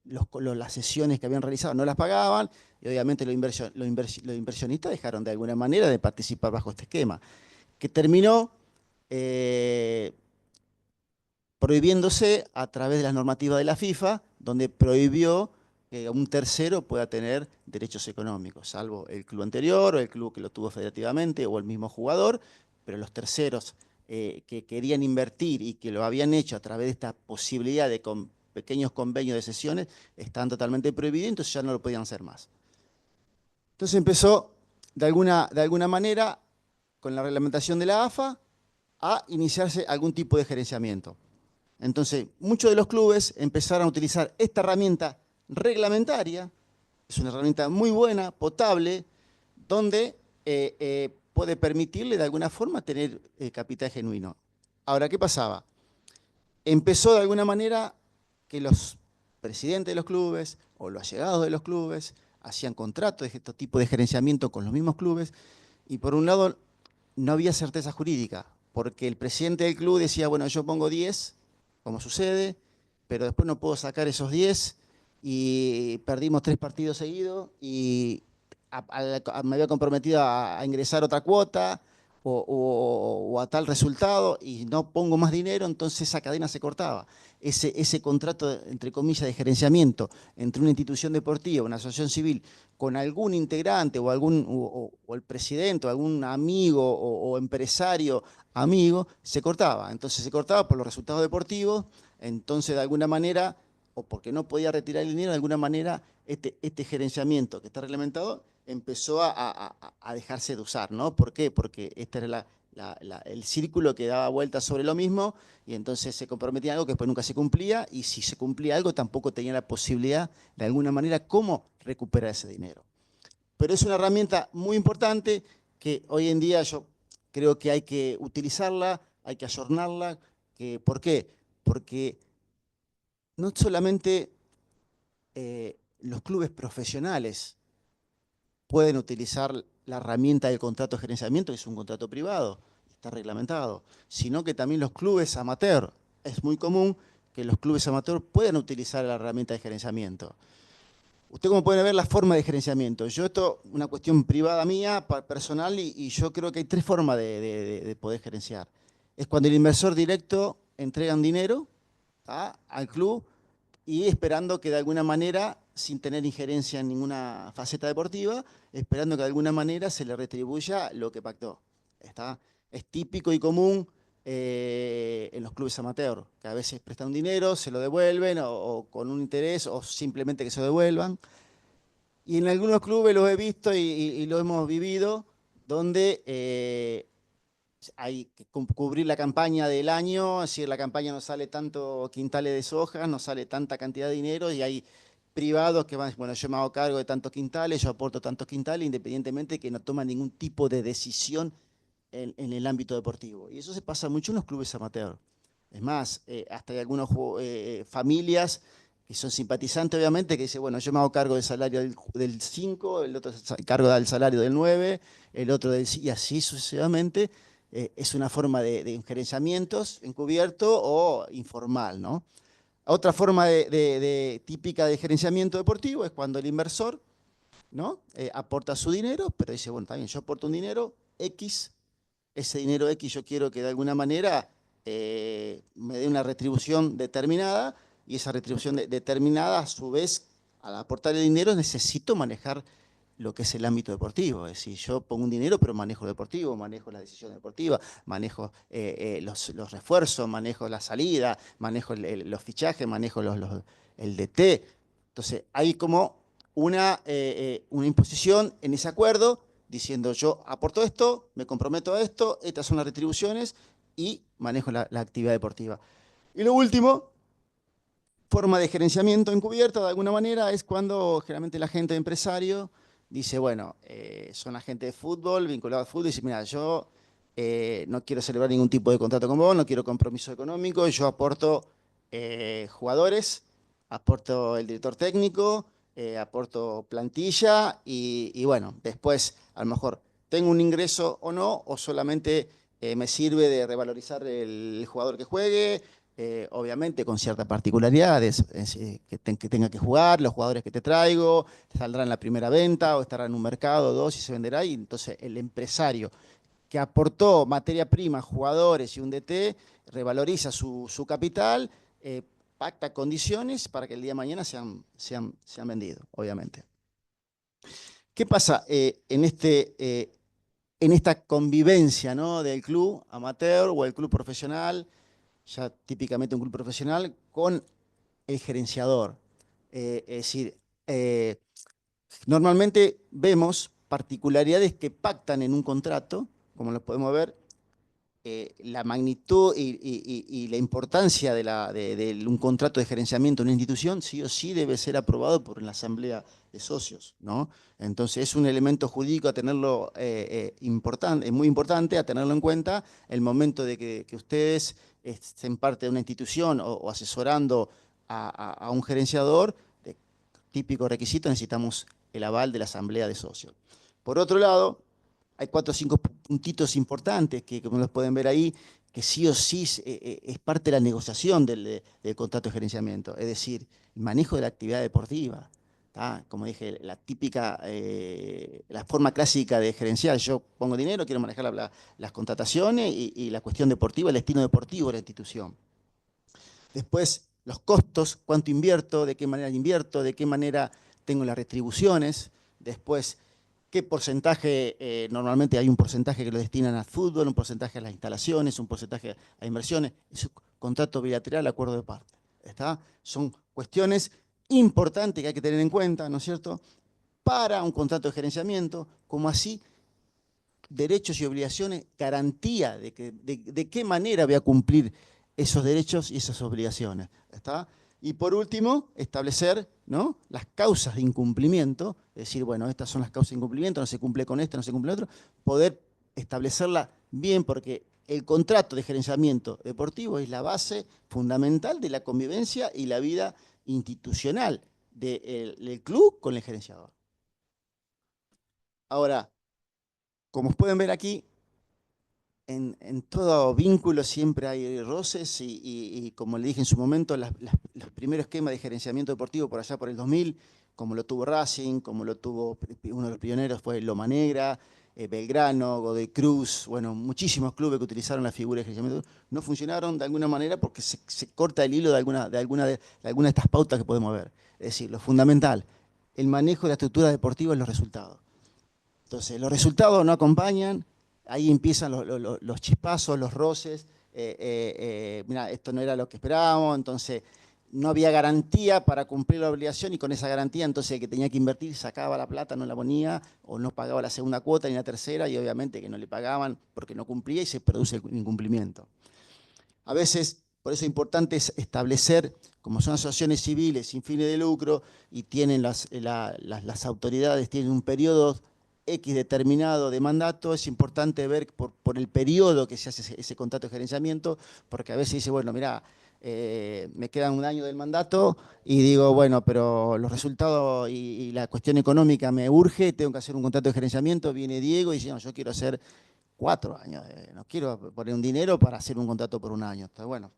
las sesiones que habían realizado, no las pagaban y obviamente los inversionistas dejaron de alguna manera de participar bajo este esquema, que terminó eh, prohibiéndose a través de las normativas de la FIFA, donde prohibió que un tercero pueda tener derechos económicos, salvo el club anterior o el club que lo tuvo federativamente o el mismo jugador, pero los terceros que querían invertir y que lo habían hecho a través de esta posibilidad de pequeños convenios de sesiones, están totalmente prohibidos, entonces ya no lo podían hacer más. Entonces empezó de alguna manera, con la reglamentación de la AFA, a iniciarse algún tipo de gerenciamiento. Entonces, muchos de los clubes empezaron a utilizar esta herramienta reglamentaria, es una herramienta muy buena, potable, donde puede permitirle de alguna forma tener capital genuino. Ahora, ¿qué pasaba? Empezó de alguna manera que los presidentes de los clubes o los allegados de los clubes hacían contratos de este tipo de gerenciamiento con los mismos clubes y por un lado no había certeza jurídica, porque el presidente del club decía, bueno, yo pongo 10, como sucede, pero después no puedo sacar esos 10 y perdimos 3 partidos seguidos y me había comprometido a ingresar otra cuota o a tal resultado y no pongo más dinero, entonces esa cadena se cortaba. Ese contrato, entre comillas, de gerenciamiento entre una institución deportiva, una asociación civil, con algún integrante o el presidente o algún amigo o empresario amigo, se cortaba. Entonces se cortaba por los resultados deportivos, entonces de alguna manera, o porque no podía retirar el dinero, de alguna manera este gerenciamiento que está reglamentado empezó a dejarse de usar, ¿no? ¿Por qué? Porque este era el círculo que daba vueltas sobre lo mismo y entonces se comprometía algo que después nunca se cumplía y si se cumplía algo tampoco tenía la posibilidad de alguna manera cómo recuperar ese dinero. Pero es una herramienta muy importante que hoy en día yo creo que hay que utilizarla, hay que ayornarla. ¿Por qué? Porque no solamente los clubes profesionales pueden utilizar la herramienta del contrato de gerenciamiento, que es un contrato privado, está reglamentado, sino que también los clubes amateur. Es muy común que los clubes amateur puedan utilizar la herramienta de gerenciamiento. Usted como puede ver la forma de gerenciamiento. Yo esto, una cuestión privada mía, personal, y yo creo que hay 3 formas de poder gerenciar. Es cuando el inversor directo entrega un dinero al club y esperando que de alguna manera, sin tener injerencia en ninguna faceta deportiva, esperando que de alguna manera se le retribuya lo que pactó. ¿Está? Es típico y común en los clubes amateur, que a veces prestan dinero, se lo devuelven o con un interés o simplemente que se lo devuelvan. Y en algunos clubes los he visto y lo hemos vivido, donde hay que cubrir la campaña del año, es decir, la campaña no sale tanto quintales de soja, no sale tanta cantidad de dinero y hay privados que van, bueno, yo me hago cargo de tantos quintales, yo aporto tantos quintales, independientemente de que no toman ningún tipo de decisión en el ámbito deportivo. Y eso se pasa mucho en los clubes amateur. Es más, hasta hay algunas familias que son simpatizantes, obviamente, que dicen, bueno, yo me hago cargo del salario del 5, el otro se cargo del salario del 9, el otro del... Y así sucesivamente. Es una forma de gerenciamientos encubierto o informal, ¿no? Otra forma típica de gerenciamiento deportivo es cuando el inversor, ¿no? Aporta su dinero, pero dice, bueno, también yo aporto un dinero X, ese dinero X yo quiero que de alguna manera me dé una retribución determinada y esa retribución determinada a su vez al aportar el dinero necesito manejar lo que es el ámbito deportivo. Es decir, yo pongo un dinero pero manejo lo deportivo, manejo la decisión deportiva, manejo los refuerzos, manejo la salida, manejo los fichajes, manejo el DT. Entonces hay como una imposición en ese acuerdo diciendo yo aporto esto, me comprometo a esto, estas son las retribuciones y manejo la actividad deportiva. Y lo último, forma de gerenciamiento encubierta de alguna manera es cuando generalmente la gente de empresario dice, bueno, son agentes de fútbol, vinculados al fútbol, y dice, mira, yo no quiero celebrar ningún tipo de contrato con vos, no quiero compromiso económico, yo aporto jugadores, aporto el director técnico, aporto plantilla y bueno, después a lo mejor tengo un ingreso o no, o solamente me sirve de revalorizar el jugador que juegue, obviamente con ciertas particularidades, que tenga que jugar, los jugadores que te traigo, saldrán en la primera venta o estará en un mercado, dos y se venderá. Y entonces el empresario que aportó materia prima, jugadores y un DT, revaloriza su capital, pacta condiciones para que el día de mañana sean vendidos, obviamente. ¿Qué pasa en esta convivencia, ¿no? Del club amateur o el club profesional? Ya típicamente un club profesional, con el gerenciador. Es decir, normalmente vemos particularidades que pactan en un contrato, como lo podemos ver la magnitud y la importancia de un contrato de gerenciamiento en una institución, sí o sí debe ser aprobado por la asamblea de socios, ¿no? Entonces es un elemento jurídico a tenerlo muy importante, a tenerlo en cuenta el momento de que ustedes estén parte de una institución o asesorando a un gerenciador. De típico requisito, necesitamos el aval de la asamblea de socios. Por otro lado, hay 4 o 5 puntitos importantes que, como los pueden ver ahí, que sí o sí es parte de la negociación del contrato de gerenciamiento, es decir, el manejo de la actividad deportiva. ¿Tá? Como dije, la típica, la forma clásica de gerenciar, yo pongo dinero, quiero manejar las contrataciones y la cuestión deportiva, el destino deportivo de la institución. Después, los costos, cuánto invierto, de qué manera tengo las retribuciones. Después, qué porcentaje, normalmente hay un porcentaje que lo destinan al fútbol, un porcentaje a las instalaciones, un porcentaje a inversiones. Es un contrato bilateral, acuerdo de parte. ¿Está? Son cuestiones importantes que hay que tener en cuenta, ¿no es cierto?, para un contrato de gerenciamiento, como así derechos y obligaciones, garantía de qué manera voy a cumplir esos derechos y esas obligaciones. ¿Está? Y por último, establecer, ¿no?, las causas de incumplimiento, es decir, bueno, estas son las causas de incumplimiento, no se cumple con esto, no se cumple con otro, poder establecerla bien, porque el contrato de gerenciamiento deportivo es la base fundamental de la convivencia y la vida institucional del club con el gerenciador. Ahora, como pueden ver aquí, en todo vínculo siempre hay roces y como le dije en su momento, los primeros esquemas de gerenciamiento deportivo por allá por el 2000, como lo tuvo Racing, como lo tuvo uno de los pioneros fue Loma Negra, Belgrano, Godoy Cruz, bueno, muchísimos clubes que utilizaron la figura de gerenciamiento, no funcionaron de alguna manera porque se corta el hilo de alguna de estas pautas que podemos ver. Es decir, lo fundamental, el manejo de la estructura deportiva y los resultados. Entonces, los resultados no acompañan, ahí empiezan los chispazos, los roces. Mira, esto no era lo que esperábamos, entonces no había garantía para cumplir la obligación y con esa garantía entonces el que tenía que invertir sacaba la plata, no la ponía o no pagaba la segunda cuota ni la tercera y obviamente que no le pagaban porque no cumplía y se produce el incumplimiento. A veces, por eso es importante establecer, como son asociaciones civiles sin fines de lucro y tienen las autoridades tienen un periodo X determinado de mandato, es importante ver por el periodo que se hace ese contrato de gerenciamiento, porque a veces dice, bueno, mira, me queda un año del mandato y digo, bueno, pero los resultados y la cuestión económica me urge, tengo que hacer un contrato de gerenciamiento, viene Diego y dice, no, yo quiero hacer 4 años, no quiero poner un dinero para hacer un contrato por un año. Entonces, bueno,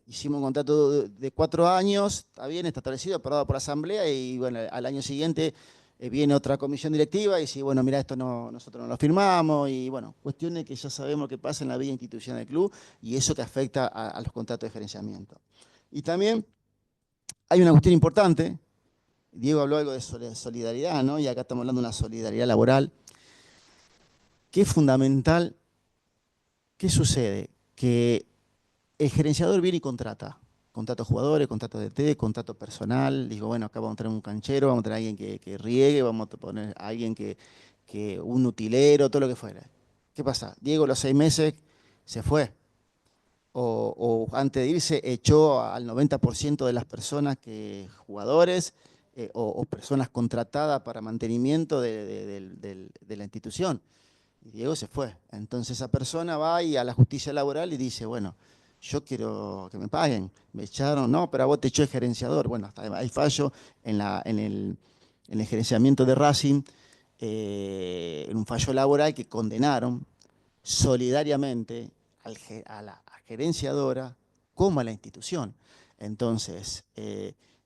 hicimos un contrato de 4 años, está bien, está establecido, aprobado por asamblea y bueno, al año siguiente viene otra comisión directiva y dice, bueno, mira, esto no, nosotros no lo firmamos y bueno, cuestiones que ya sabemos que pasa en la vida institucional del club y eso que afecta a los contratos de gerenciamiento. Y también hay una cuestión importante, Diego habló algo de solidaridad, ¿no? Y acá estamos hablando de una solidaridad laboral, que es fundamental. ¿Qué sucede? Que el gerenciador viene y contrata jugadores, contrata DT, contrato personal. Digo, bueno, acá vamos a tener un canchero, vamos a tener a alguien que riegue, vamos a poner a alguien un utilero, todo lo que fuera. ¿Qué pasa? Diego, los 6 meses se fue. O antes de irse, echó al 90% de las personas jugadores o personas contratadas para mantenimiento de la institución. Y Diego se fue. Entonces esa persona va y a la justicia laboral y dice, bueno, yo quiero que me paguen. Me echaron, no, pero a vos te echó el gerenciador. Bueno, hasta hay fallo en el gerenciamiento de Racing, en un fallo laboral que condenaron solidariamente a la gerenciadora como a la institución. Entonces,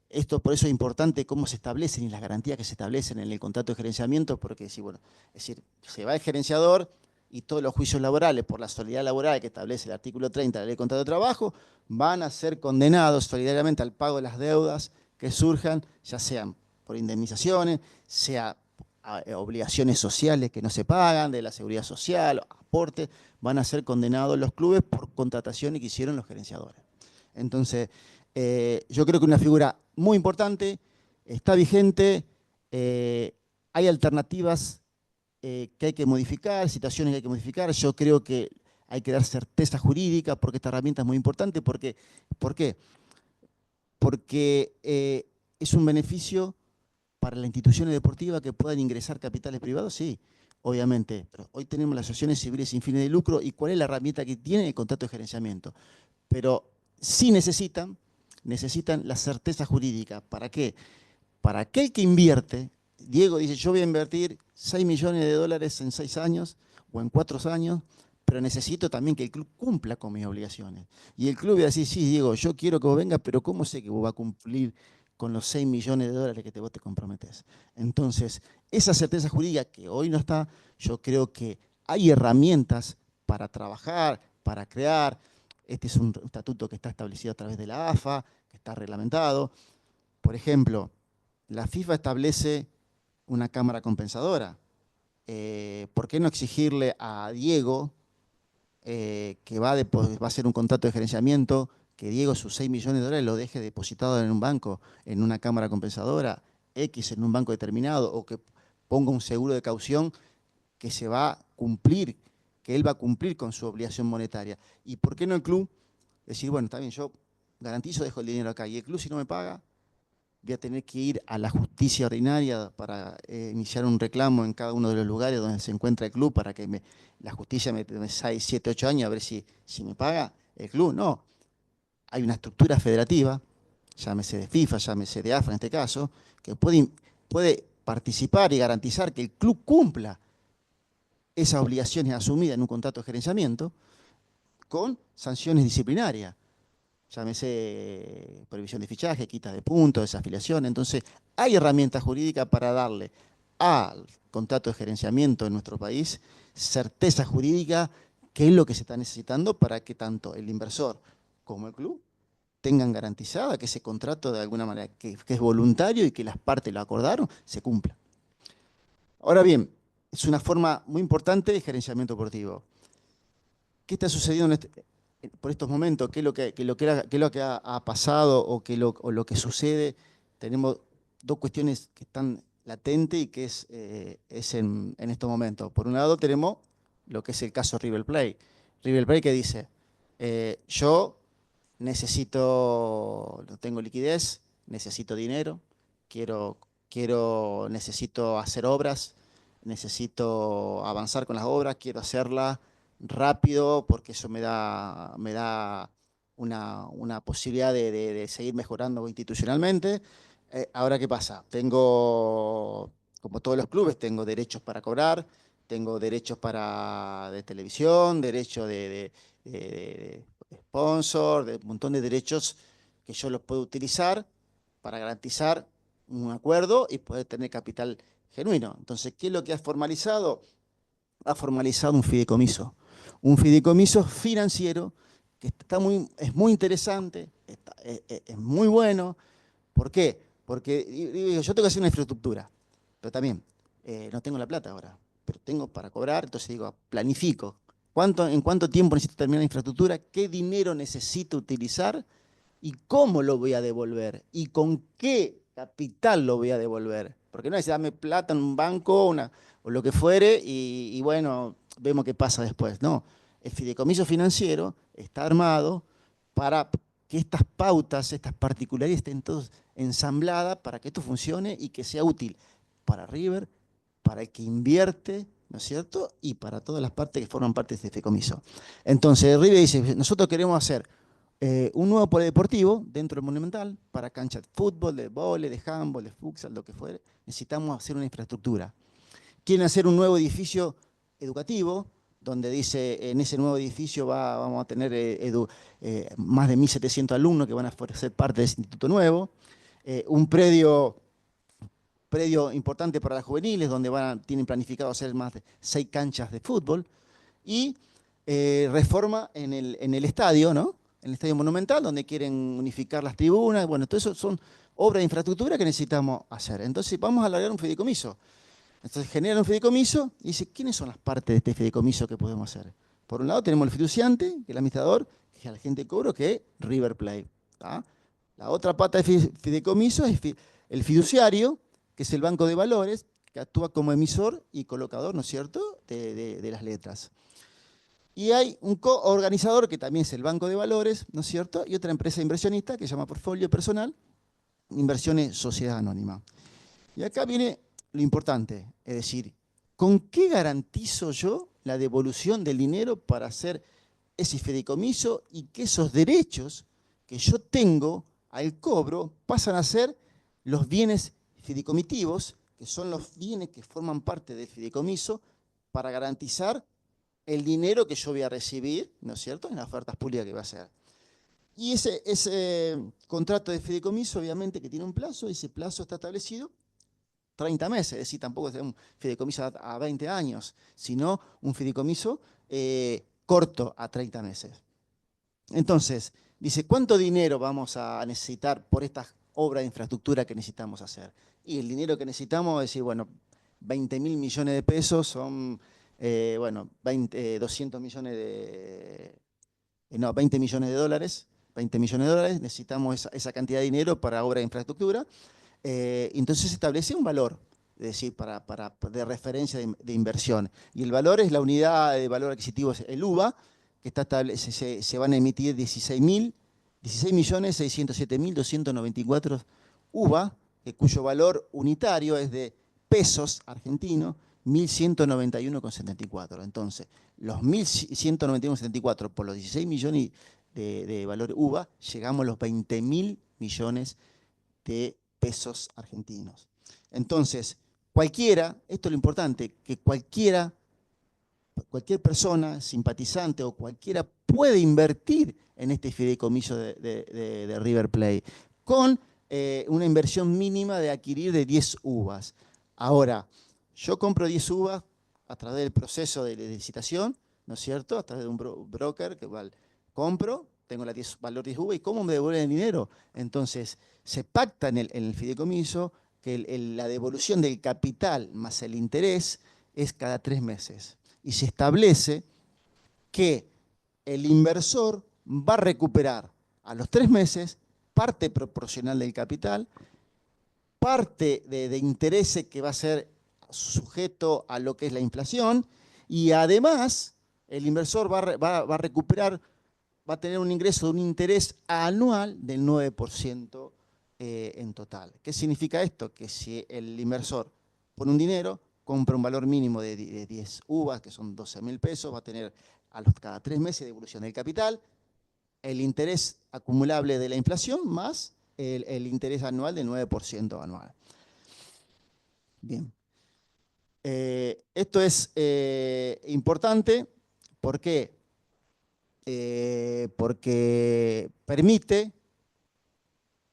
esto por eso es importante cómo se establecen y las garantías que se establecen en el contrato de gerenciamiento, porque si, bueno, es decir, se va el gerenciador y todos los juicios laborales por la solidaridad laboral que establece el artículo 30 de la Ley de Contrato de Trabajo van a ser condenados solidariamente al pago de las deudas que surjan, ya sean por indemnizaciones, sea obligaciones sociales que no se pagan, de la seguridad social, aportes, van a ser condenados los clubes por contrataciones que hicieron los gerenciadores. Entonces, yo creo que una figura muy importante, está vigente, hay alternativas que hay que modificar, situaciones que hay que modificar. Yo creo que hay que dar certeza jurídica, porque esta herramienta es muy importante. ¿Por qué? Porque es un beneficio para las instituciones deportivas que puedan ingresar capitales privados, sí, obviamente. Pero hoy tenemos las asociaciones civiles sin fines de lucro, ¿y cuál es la herramienta que tiene? El contrato de gerenciamiento. Pero sí necesitan la certeza jurídica. ¿Para qué? Para aquel que invierte, Diego dice, yo voy a invertir 6 millones de dólares en 6 años o en 4 años, pero necesito también que el club cumpla con mis obligaciones. Y el club va a decir, sí, Diego, yo quiero que vos vengas, pero ¿cómo sé que vos vas a cumplir con los 6 millones de dólares que vos te comprometés? Entonces, esa certeza jurídica que hoy no está, yo creo que hay herramientas para trabajar, para crear. Este es un estatuto que está establecido a través de la AFA, que está reglamentado. Por ejemplo, la FIFA establece una cámara compensadora. ¿Por qué no exigirle a Diego, que va a hacer un contrato de gerenciamiento, que Diego sus 6 millones de dólares lo deje depositado en un banco, en una cámara compensadora, X en un banco determinado, o que ponga un seguro de caución que se va a cumplir, que él va a cumplir con su obligación monetaria? ¿Y por qué no el club decir, bueno, está bien, yo garantizo, dejo el dinero acá, y el club si no me paga, voy a tener que ir a la justicia ordinaria para iniciar un reclamo en cada uno de los lugares donde se encuentra el club para que la justicia me 6, 7, 8 años a ver si me paga el club? No, hay una estructura federativa, llámese de FIFA, llámese de AFA en este caso, que puede participar y garantizar que el club cumpla esas obligaciones asumidas en un contrato de gerenciamiento con sanciones disciplinarias. Llámese prohibición de fichaje, quita de puntos, desafiliación. Entonces, hay herramientas jurídicas para darle al contrato de gerenciamiento en nuestro país certeza jurídica, que es lo que se está necesitando para que tanto el inversor como el club tengan garantizada que ese contrato de alguna manera, que es voluntario y que las partes lo acordaron, se cumpla. Ahora bien, es una forma muy importante de gerenciamiento deportivo. ¿Qué está sucediendo por estos momentos? ¿Qué es lo que ha pasado o lo que sucede? Tenemos dos cuestiones que están latentes y que es en estos momentos. Por un lado tenemos lo que es el caso River Plate. River Plate que dice, yo no tengo liquidez, necesito dinero, necesito hacer obras, necesito avanzar con las obras, quiero hacerlas rápido porque eso me da una posibilidad de seguir mejorando institucionalmente. Ahora, ¿qué pasa? Como todos los clubes, tengo derechos para cobrar, tengo derechos de televisión, derechos de sponsor, de un montón de derechos que yo los puedo utilizar para garantizar un acuerdo y poder tener capital genuino. Entonces, ¿qué es lo que ha formalizado? Ha formalizado un fideicomiso financiero que es muy interesante, es muy bueno. ¿Por qué? Porque digo, yo tengo que hacer una infraestructura, pero también no tengo la plata ahora, pero tengo para cobrar, entonces digo, planifico. ¿En cuánto tiempo necesito terminar la infraestructura? ¿Qué dinero necesito utilizar? ¿Y cómo lo voy a devolver? ¿Y con qué capital lo voy a devolver? Porque no es dame plata en un banco o lo que fuere y bueno, vemos qué pasa después. No, el fideicomiso financiero está armado para que estas pautas, estas particularidades estén todas ensambladas para que esto funcione y que sea útil para River, para el que invierte, ¿no es cierto? Y para todas las partes que forman parte de este fideicomiso. Entonces, River dice, nosotros queremos hacer un nuevo polideportivo dentro del Monumental para canchas de fútbol, de vóley, de handball, de futsal, lo que fuere. Necesitamos hacer una infraestructura. Quieren hacer un nuevo edificio educativo, donde dice, en ese nuevo edificio vamos a tener más de 1.700 alumnos que van a ser parte de ese instituto nuevo. Un predio importante para las juveniles, donde tienen planificado hacer más de 6 canchas de fútbol. Y reforma en el estadio, ¿no? En el estadio Monumental, donde quieren unificar las tribunas. Bueno, todo eso son obras de infraestructura que necesitamos hacer. Entonces, vamos a alargar un fideicomiso. Entonces, generan un fideicomiso y dice, ¿quiénes son las partes de este fideicomiso que podemos hacer? Por un lado, tenemos el fiduciante, que es el administrador, que es el agente de cobro, que es River Plate. ¿Tá? La otra pata de fideicomiso es el fiduciario, que es el banco de valores, que actúa como emisor y colocador, ¿no es cierto?, de las letras. Y hay un coorganizador que también es el Banco de Valores, ¿no es cierto? Y otra empresa inversionista que se llama Portfolio Personal, Inversiones Sociedad Anónima. Y acá viene lo importante, es decir, ¿con qué garantizo yo la devolución del dinero para hacer ese fideicomiso y que esos derechos que yo tengo al cobro pasan a ser los bienes fideicomitivos, que son los bienes que forman parte del fideicomiso, para garantizar el dinero que yo voy a recibir, ¿no es cierto?, en las ofertas públicas que va a hacer. Y ese contrato de fideicomiso, obviamente, que tiene un plazo, ese plazo está establecido 30 meses, es decir, tampoco es un fideicomiso a 20 años, sino un fideicomiso corto a 30 meses. Entonces, dice, ¿cuánto dinero vamos a necesitar por estas obras de infraestructura que necesitamos hacer? Y el dinero que necesitamos es decir, bueno, 20.000 millones de pesos son, bueno, 200 millones de, no, 20 millones de dólares, 20 millones de dólares, necesitamos esa cantidad de dinero para obra de infraestructura. Entonces se establece un valor, es decir, de referencia de inversión. Y el valor es la unidad de valor adquisitivo, el UVA, que se van a emitir 16.607.294 UVA, cuyo valor unitario es de pesos argentinos, 1.191,74. Entonces, los 1.191,74 por los 16 millones de valor UVA, llegamos a los 20.000 millones de pesos argentinos. Entonces, cualquiera, esto es lo importante, que cualquier persona, simpatizante o cualquiera puede invertir en este fideicomiso de River Plate con una inversión mínima de adquirir de 10 uvas. Ahora, yo compro 10 uvas a través del proceso de licitación, ¿no es cierto? A través de un broker que compro, tengo la valor 10 uvas y ¿cómo me devuelven el dinero? Entonces, se pacta en el fideicomiso que la devolución del capital más el interés es cada 3 meses. Y se establece que el inversor va a recuperar a los 3 meses parte proporcional del capital, parte de intereses que va a ser sujeto a lo que es la inflación, y además el inversor va a recuperar, va a tener un ingreso de un interés anual del 9% en total. ¿Qué significa esto? Que si el inversor pone un dinero, compra un valor mínimo de 10 uvas, que son 12.000 pesos, va a tener cada 3 meses de devolución del capital, el interés acumulable de la inflación más el interés anual del 9% anual. Bien. Esto es importante. ¿Por qué? Porque permite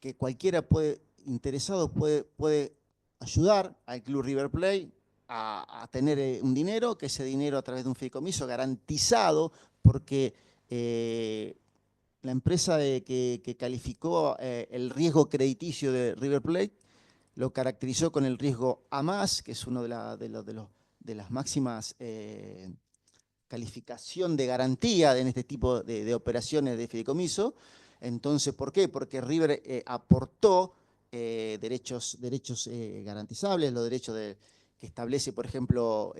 que cualquiera interesado puede ayudar al Club River Plate a tener un dinero, que ese dinero a través de un fideicomiso garantizado, porque la empresa que calificó el riesgo crediticio de River Plate lo caracterizó con el riesgo A+, que es uno de las máximas calificación de garantía en este tipo de operaciones de fideicomiso. Entonces, ¿por qué? Porque River aportó derechos garantizables, los derechos que establece, por ejemplo,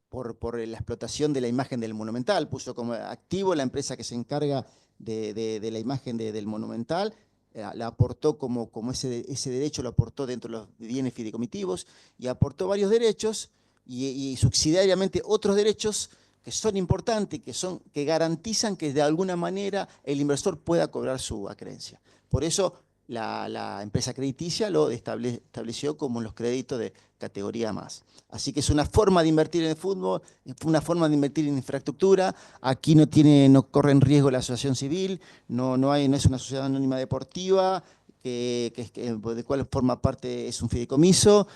por la explotación de la imagen del Monumental. Puso como activo la empresa que se encarga de la imagen del Monumental, la aportó como ese derecho lo aportó dentro de los bienes fideicomitivos y aportó varios derechos y subsidiariamente otros derechos que son importantes, que garantizan que de alguna manera el inversor pueda cobrar su acreencia. Por eso la empresa crediticia lo estableció como los créditos de categoría más. Así que es una forma de invertir en el fútbol, una forma de invertir en infraestructura. Aquí no corre en riesgo la asociación civil, no es una sociedad anónima deportiva, de cual forma parte es un fideicomiso,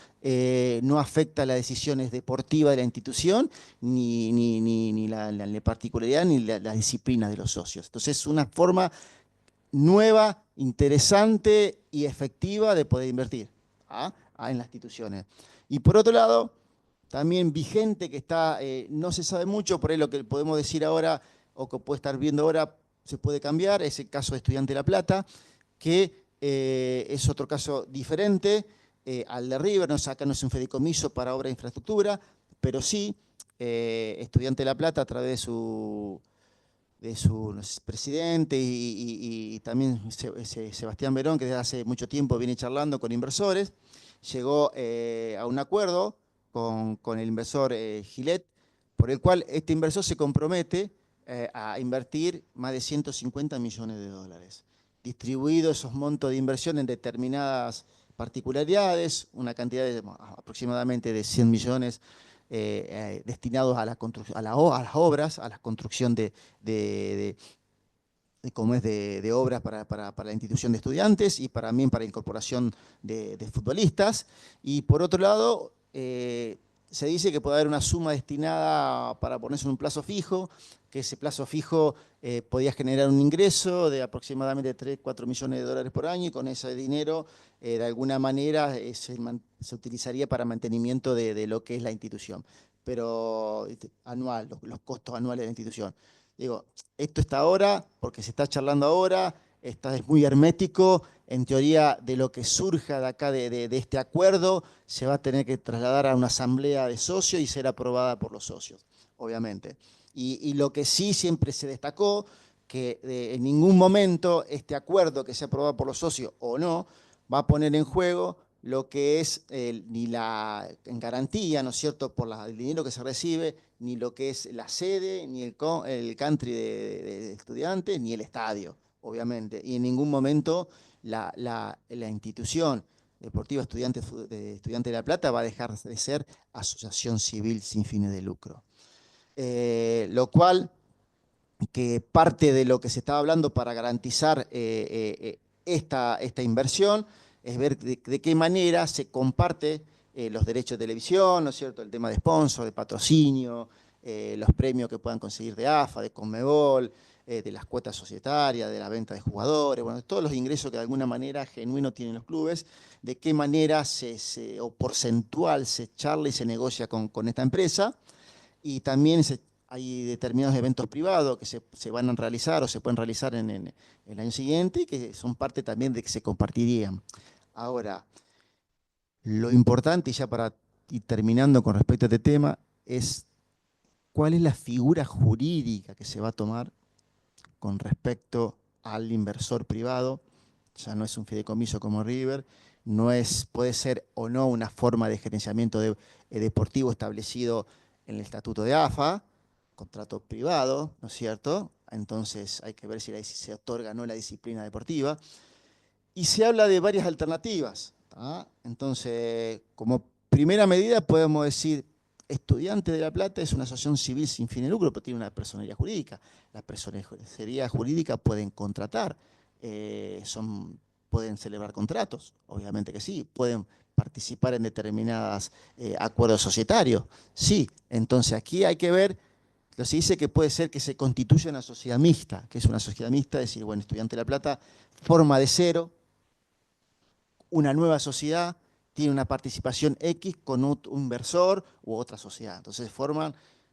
no afecta las decisiones deportivas de la institución, ni la particularidad, ni las disciplinas de los socios. Entonces es una forma nueva, interesante y efectiva de poder invertir en las instituciones. Y por otro lado, también vigente, que está, no se sabe mucho, por ahí lo que podemos decir ahora o que puede estar viendo ahora se puede cambiar, es el caso de Estudiante de La Plata, que es otro caso diferente al de River. Acá no es un fideicomiso para obra de infraestructura, pero sí Estudiante de La Plata, a través de su no sé, presidente y también Sebastián Verón, que desde hace mucho tiempo viene charlando con inversores, llegó a un acuerdo con el inversor Gilet, por el cual este inversor se compromete a invertir más de 150 millones de dólares, distribuidos esos montos de inversión en determinadas particularidades, una cantidad de aproximadamente de 100 millones destinados a las obras, a la construcción de, como es de obras para la institución de estudiantes y también para la incorporación de futbolistas. Y por otro lado, se dice que puede haber una suma destinada para ponerse en un plazo fijo, que ese plazo fijo podía generar un ingreso de aproximadamente 3, 4 millones de dólares por año y con ese dinero, de alguna manera, se utilizaría para mantenimiento de lo que es la institución, pero anual, los costos anuales de la institución. Digo, esto está ahora, porque se está charlando ahora, es muy hermético, en teoría de lo que surja de acá de este acuerdo, se va a tener que trasladar a una asamblea de socios y ser aprobada por los socios, obviamente. Y lo que sí siempre se destacó, que en ningún momento este acuerdo que sea aprobado por los socios o no, va a poner en juego lo que es ni la en garantía, ¿no es cierto?, por el dinero que se recibe, ni lo que es la sede, ni el country de estudiantes, ni el estadio, obviamente. Y en ningún momento la institución deportiva Estudiantes de La Plata va a dejar de ser asociación civil sin fines de lucro. Lo cual, que parte de lo que se estaba hablando para garantizar esta inversión es ver de qué manera se comparte los derechos de televisión, ¿no es cierto?, el tema de sponsor, de patrocinio, los premios que puedan conseguir de AFA, de Conmebol, de las cuotas societarias, de la venta de jugadores, bueno, todos los ingresos que de alguna manera genuino tienen los clubes, de qué manera o porcentual se charla y se negocia con esta empresa. Y también hay determinados eventos privados que se van a realizar o se pueden realizar en el año siguiente y que son parte también de que se compartirían. Ahora, lo importante, y ya para ir terminando con respecto a este tema, es cuál es la figura jurídica que se va a tomar con respecto al inversor privado. Ya no es un fideicomiso como River, puede ser o no una forma de gerenciamiento deportivo establecido en el estatuto de AFA, contrato privado, ¿no es cierto? Entonces hay que ver si se otorga o no la disciplina deportiva. Y se habla de varias alternativas. Entonces, como primera medida podemos decir, Estudiantes de La Plata es una asociación civil sin fin de lucro, pero tiene una personería jurídica. La personería jurídica pueden contratar, pueden celebrar contratos, obviamente que sí, pueden participar en determinados acuerdos societarios, sí. Entonces aquí hay que ver, se dice que puede ser que se constituya una sociedad mixta, que es una sociedad mixta, es decir, bueno, Estudiantes de La Plata forma de cero una nueva sociedad, tiene una participación X con un inversor u otra sociedad. Entonces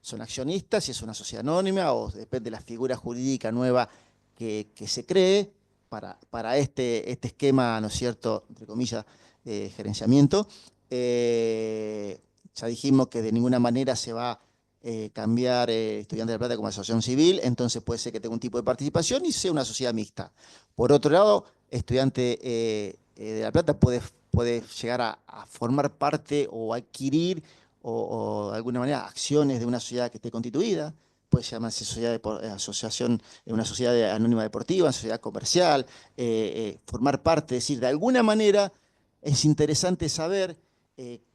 son accionistas, si es una sociedad anónima o depende de la figura jurídica nueva que se cree para este esquema, ¿no es cierto?, entre comillas, de gerenciamiento. Ya dijimos que de ninguna manera se va a cambiar Estudiantes de La Plata como asociación civil, entonces puede ser que tenga un tipo de participación y sea una sociedad mixta. Por otro lado, Estudiante de La Plata puede llegar a formar parte o adquirir o de alguna manera acciones de una sociedad que esté constituida, puede llamarse asociación, una sociedad anónima deportiva, una sociedad comercial, formar parte, es decir, de alguna manera es interesante saber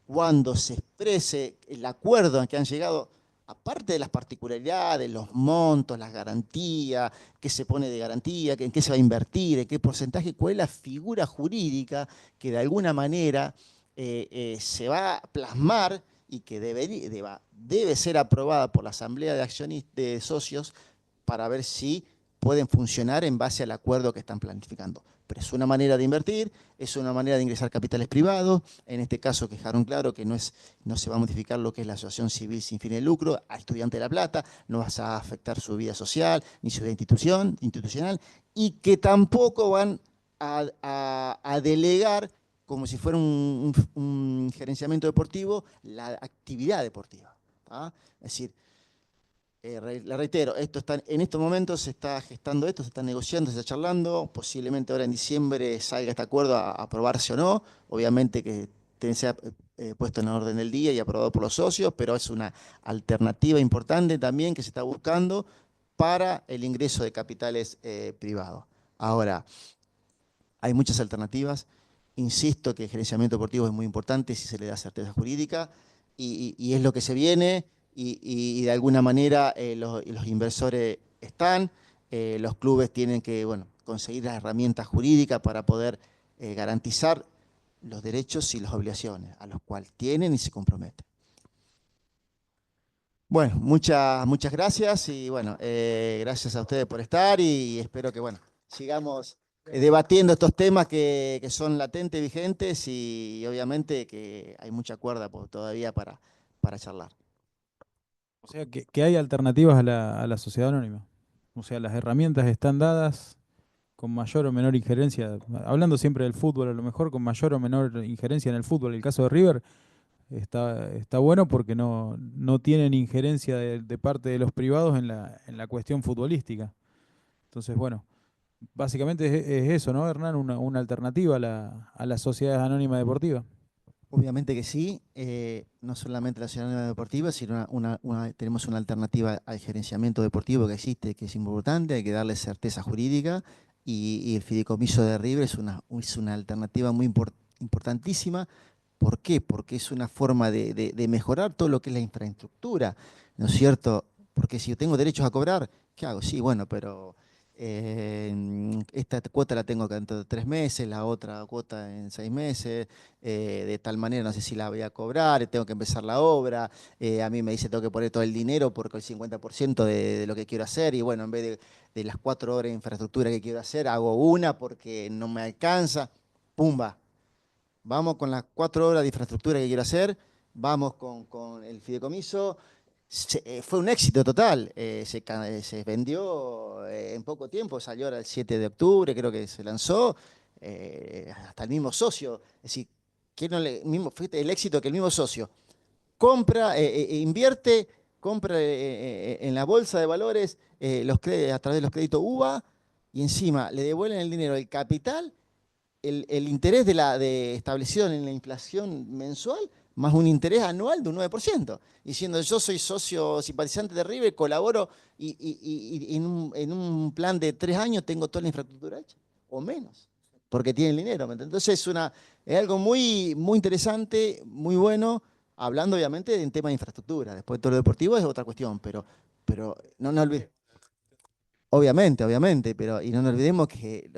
cuando se exprese el acuerdo en que han llegado, aparte de las particularidades, los montos, las garantías, qué se pone de garantía, en qué se va a invertir, en qué porcentaje, cuál es la figura jurídica que de alguna manera se va a plasmar y que debe ser aprobada por la Asamblea de Accionistas de Socios para ver si pueden funcionar en base al acuerdo que están planificando. Pero es una manera de invertir, es una manera de ingresar capitales privados. En este caso dejaron claro que no se va a modificar lo que es la asociación civil sin fin de lucro a Estudiante de La Plata, no va a afectar su vida social ni su vida institucional, y que tampoco van a delegar, como si fuera un gerenciamiento deportivo, la actividad deportiva. ¿Ah? Es decir, le reitero, en estos momentos se está gestando esto, se está negociando, se está charlando, posiblemente ahora en diciembre salga este acuerdo a aprobarse o no, obviamente que sea puesto en orden del día y aprobado por los socios, pero es una alternativa importante también que se está buscando para el ingreso de capitales privados. Ahora, hay muchas alternativas. Insisto que el gerenciamiento deportivo es muy importante si se le da certeza jurídica y es lo que se viene y de alguna manera los inversores están, los clubes tienen que bueno, conseguir las herramientas jurídicas para poder garantizar los derechos y las obligaciones a los cuales tienen y se comprometen. Bueno, muchas gracias y bueno, gracias a ustedes por estar y espero que bueno, sigamos debatiendo estos temas que son latentes, vigentes y obviamente que hay mucha cuerda todavía para charlar. O sea, que hay alternativas a la sociedad anónima. O sea, las herramientas están dadas con mayor o menor injerencia, hablando siempre del fútbol, a lo mejor con mayor o menor injerencia en el fútbol. El caso de River está bueno porque no tienen injerencia de parte de los privados en la cuestión futbolística. Entonces, bueno, básicamente es eso, ¿no, Hernán? Una alternativa a la sociedad anónima deportiva. Obviamente que sí, no solamente la ciudadanía deportiva, sino tenemos una alternativa al gerenciamiento deportivo que existe, que es importante, hay que darle certeza jurídica y el fideicomiso de River es una alternativa muy importantísima. ¿Por qué? Porque es una forma de mejorar todo lo que es la infraestructura, ¿no es cierto? Porque si yo tengo derechos a cobrar, ¿qué hago? Sí, bueno, pero esta cuota la tengo dentro de 3 meses, la otra cuota en 6 meses, de tal manera no sé si la voy a cobrar, tengo que empezar la obra, a mí me dice tengo que poner todo el dinero porque el 50% de lo que quiero hacer y bueno, en vez de las 4 horas de infraestructura que quiero hacer, hago una porque no me alcanza, pumba, vamos con las 4 horas de infraestructura que quiero hacer, vamos con el fideicomiso. Fue un éxito total, se vendió en poco tiempo, salió ahora el 7 de octubre, creo que se lanzó, hasta el mismo socio, es decir, que no fíjate el éxito que el mismo socio compra, invierte, compra en la bolsa de valores a través de los créditos UVA y encima le devuelven el dinero, el capital el interés establecido en la inflación mensual más un interés anual de un 9%. Diciendo, yo soy socio simpatizante de River, colaboro y en un plan de 3 años tengo toda la infraestructura hecha, o menos, porque tienen dinero. Entonces es algo muy interesante, muy bueno, hablando obviamente en tema de infraestructura. Después todo lo deportivo es otra cuestión, pero no nos olvidemos. Obviamente, pero y no nos olvidemos que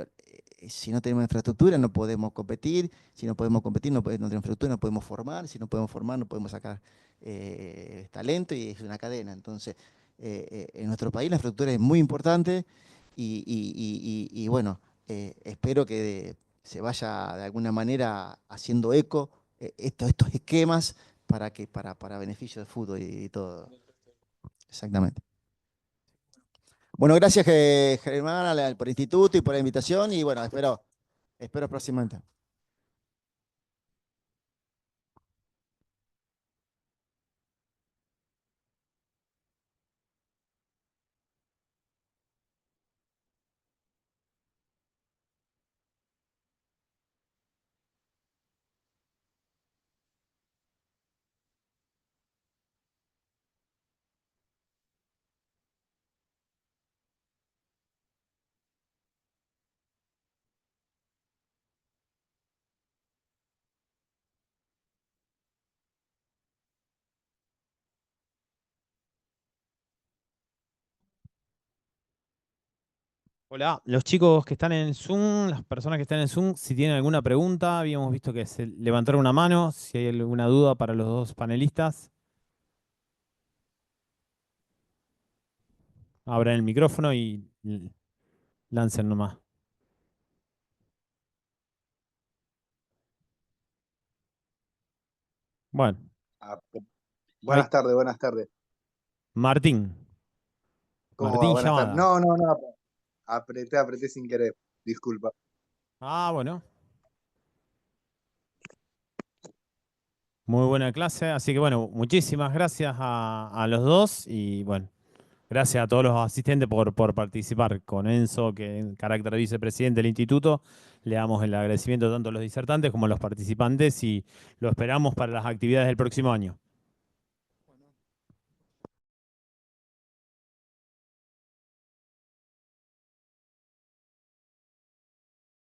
si no tenemos infraestructura no podemos competir, si no podemos competir no tenemos infraestructura, no podemos formar, si no podemos formar no podemos sacar talento y es una cadena. Entonces, en nuestro país la infraestructura es muy importante y bueno, espero que se vaya de alguna manera haciendo eco estos esquemas para beneficio del fútbol y todo. Exactamente. Bueno, gracias Germán por el instituto y por la invitación y bueno, espero próximamente. Hola, los chicos que están en Zoom, las personas que están en Zoom, si tienen alguna pregunta, habíamos visto que se levantaron una mano, si hay alguna duda para los dos panelistas, abran el micrófono y lancen nomás. Bueno, Ah, ahí, buenas tardes, buenas tardes. Martín, ¿Cómo va? Martín Buenas tardes. Llamada. No, apreté sin querer. Disculpa. Ah, bueno, Muy buena clase, así que bueno, muchísimas gracias a los dos y bueno, gracias a todos los asistentes por participar. Con Enzo, que en carácter de vicepresidente del instituto, le damos el agradecimiento tanto a los disertantes como a los participantes y lo esperamos para las actividades del próximo año.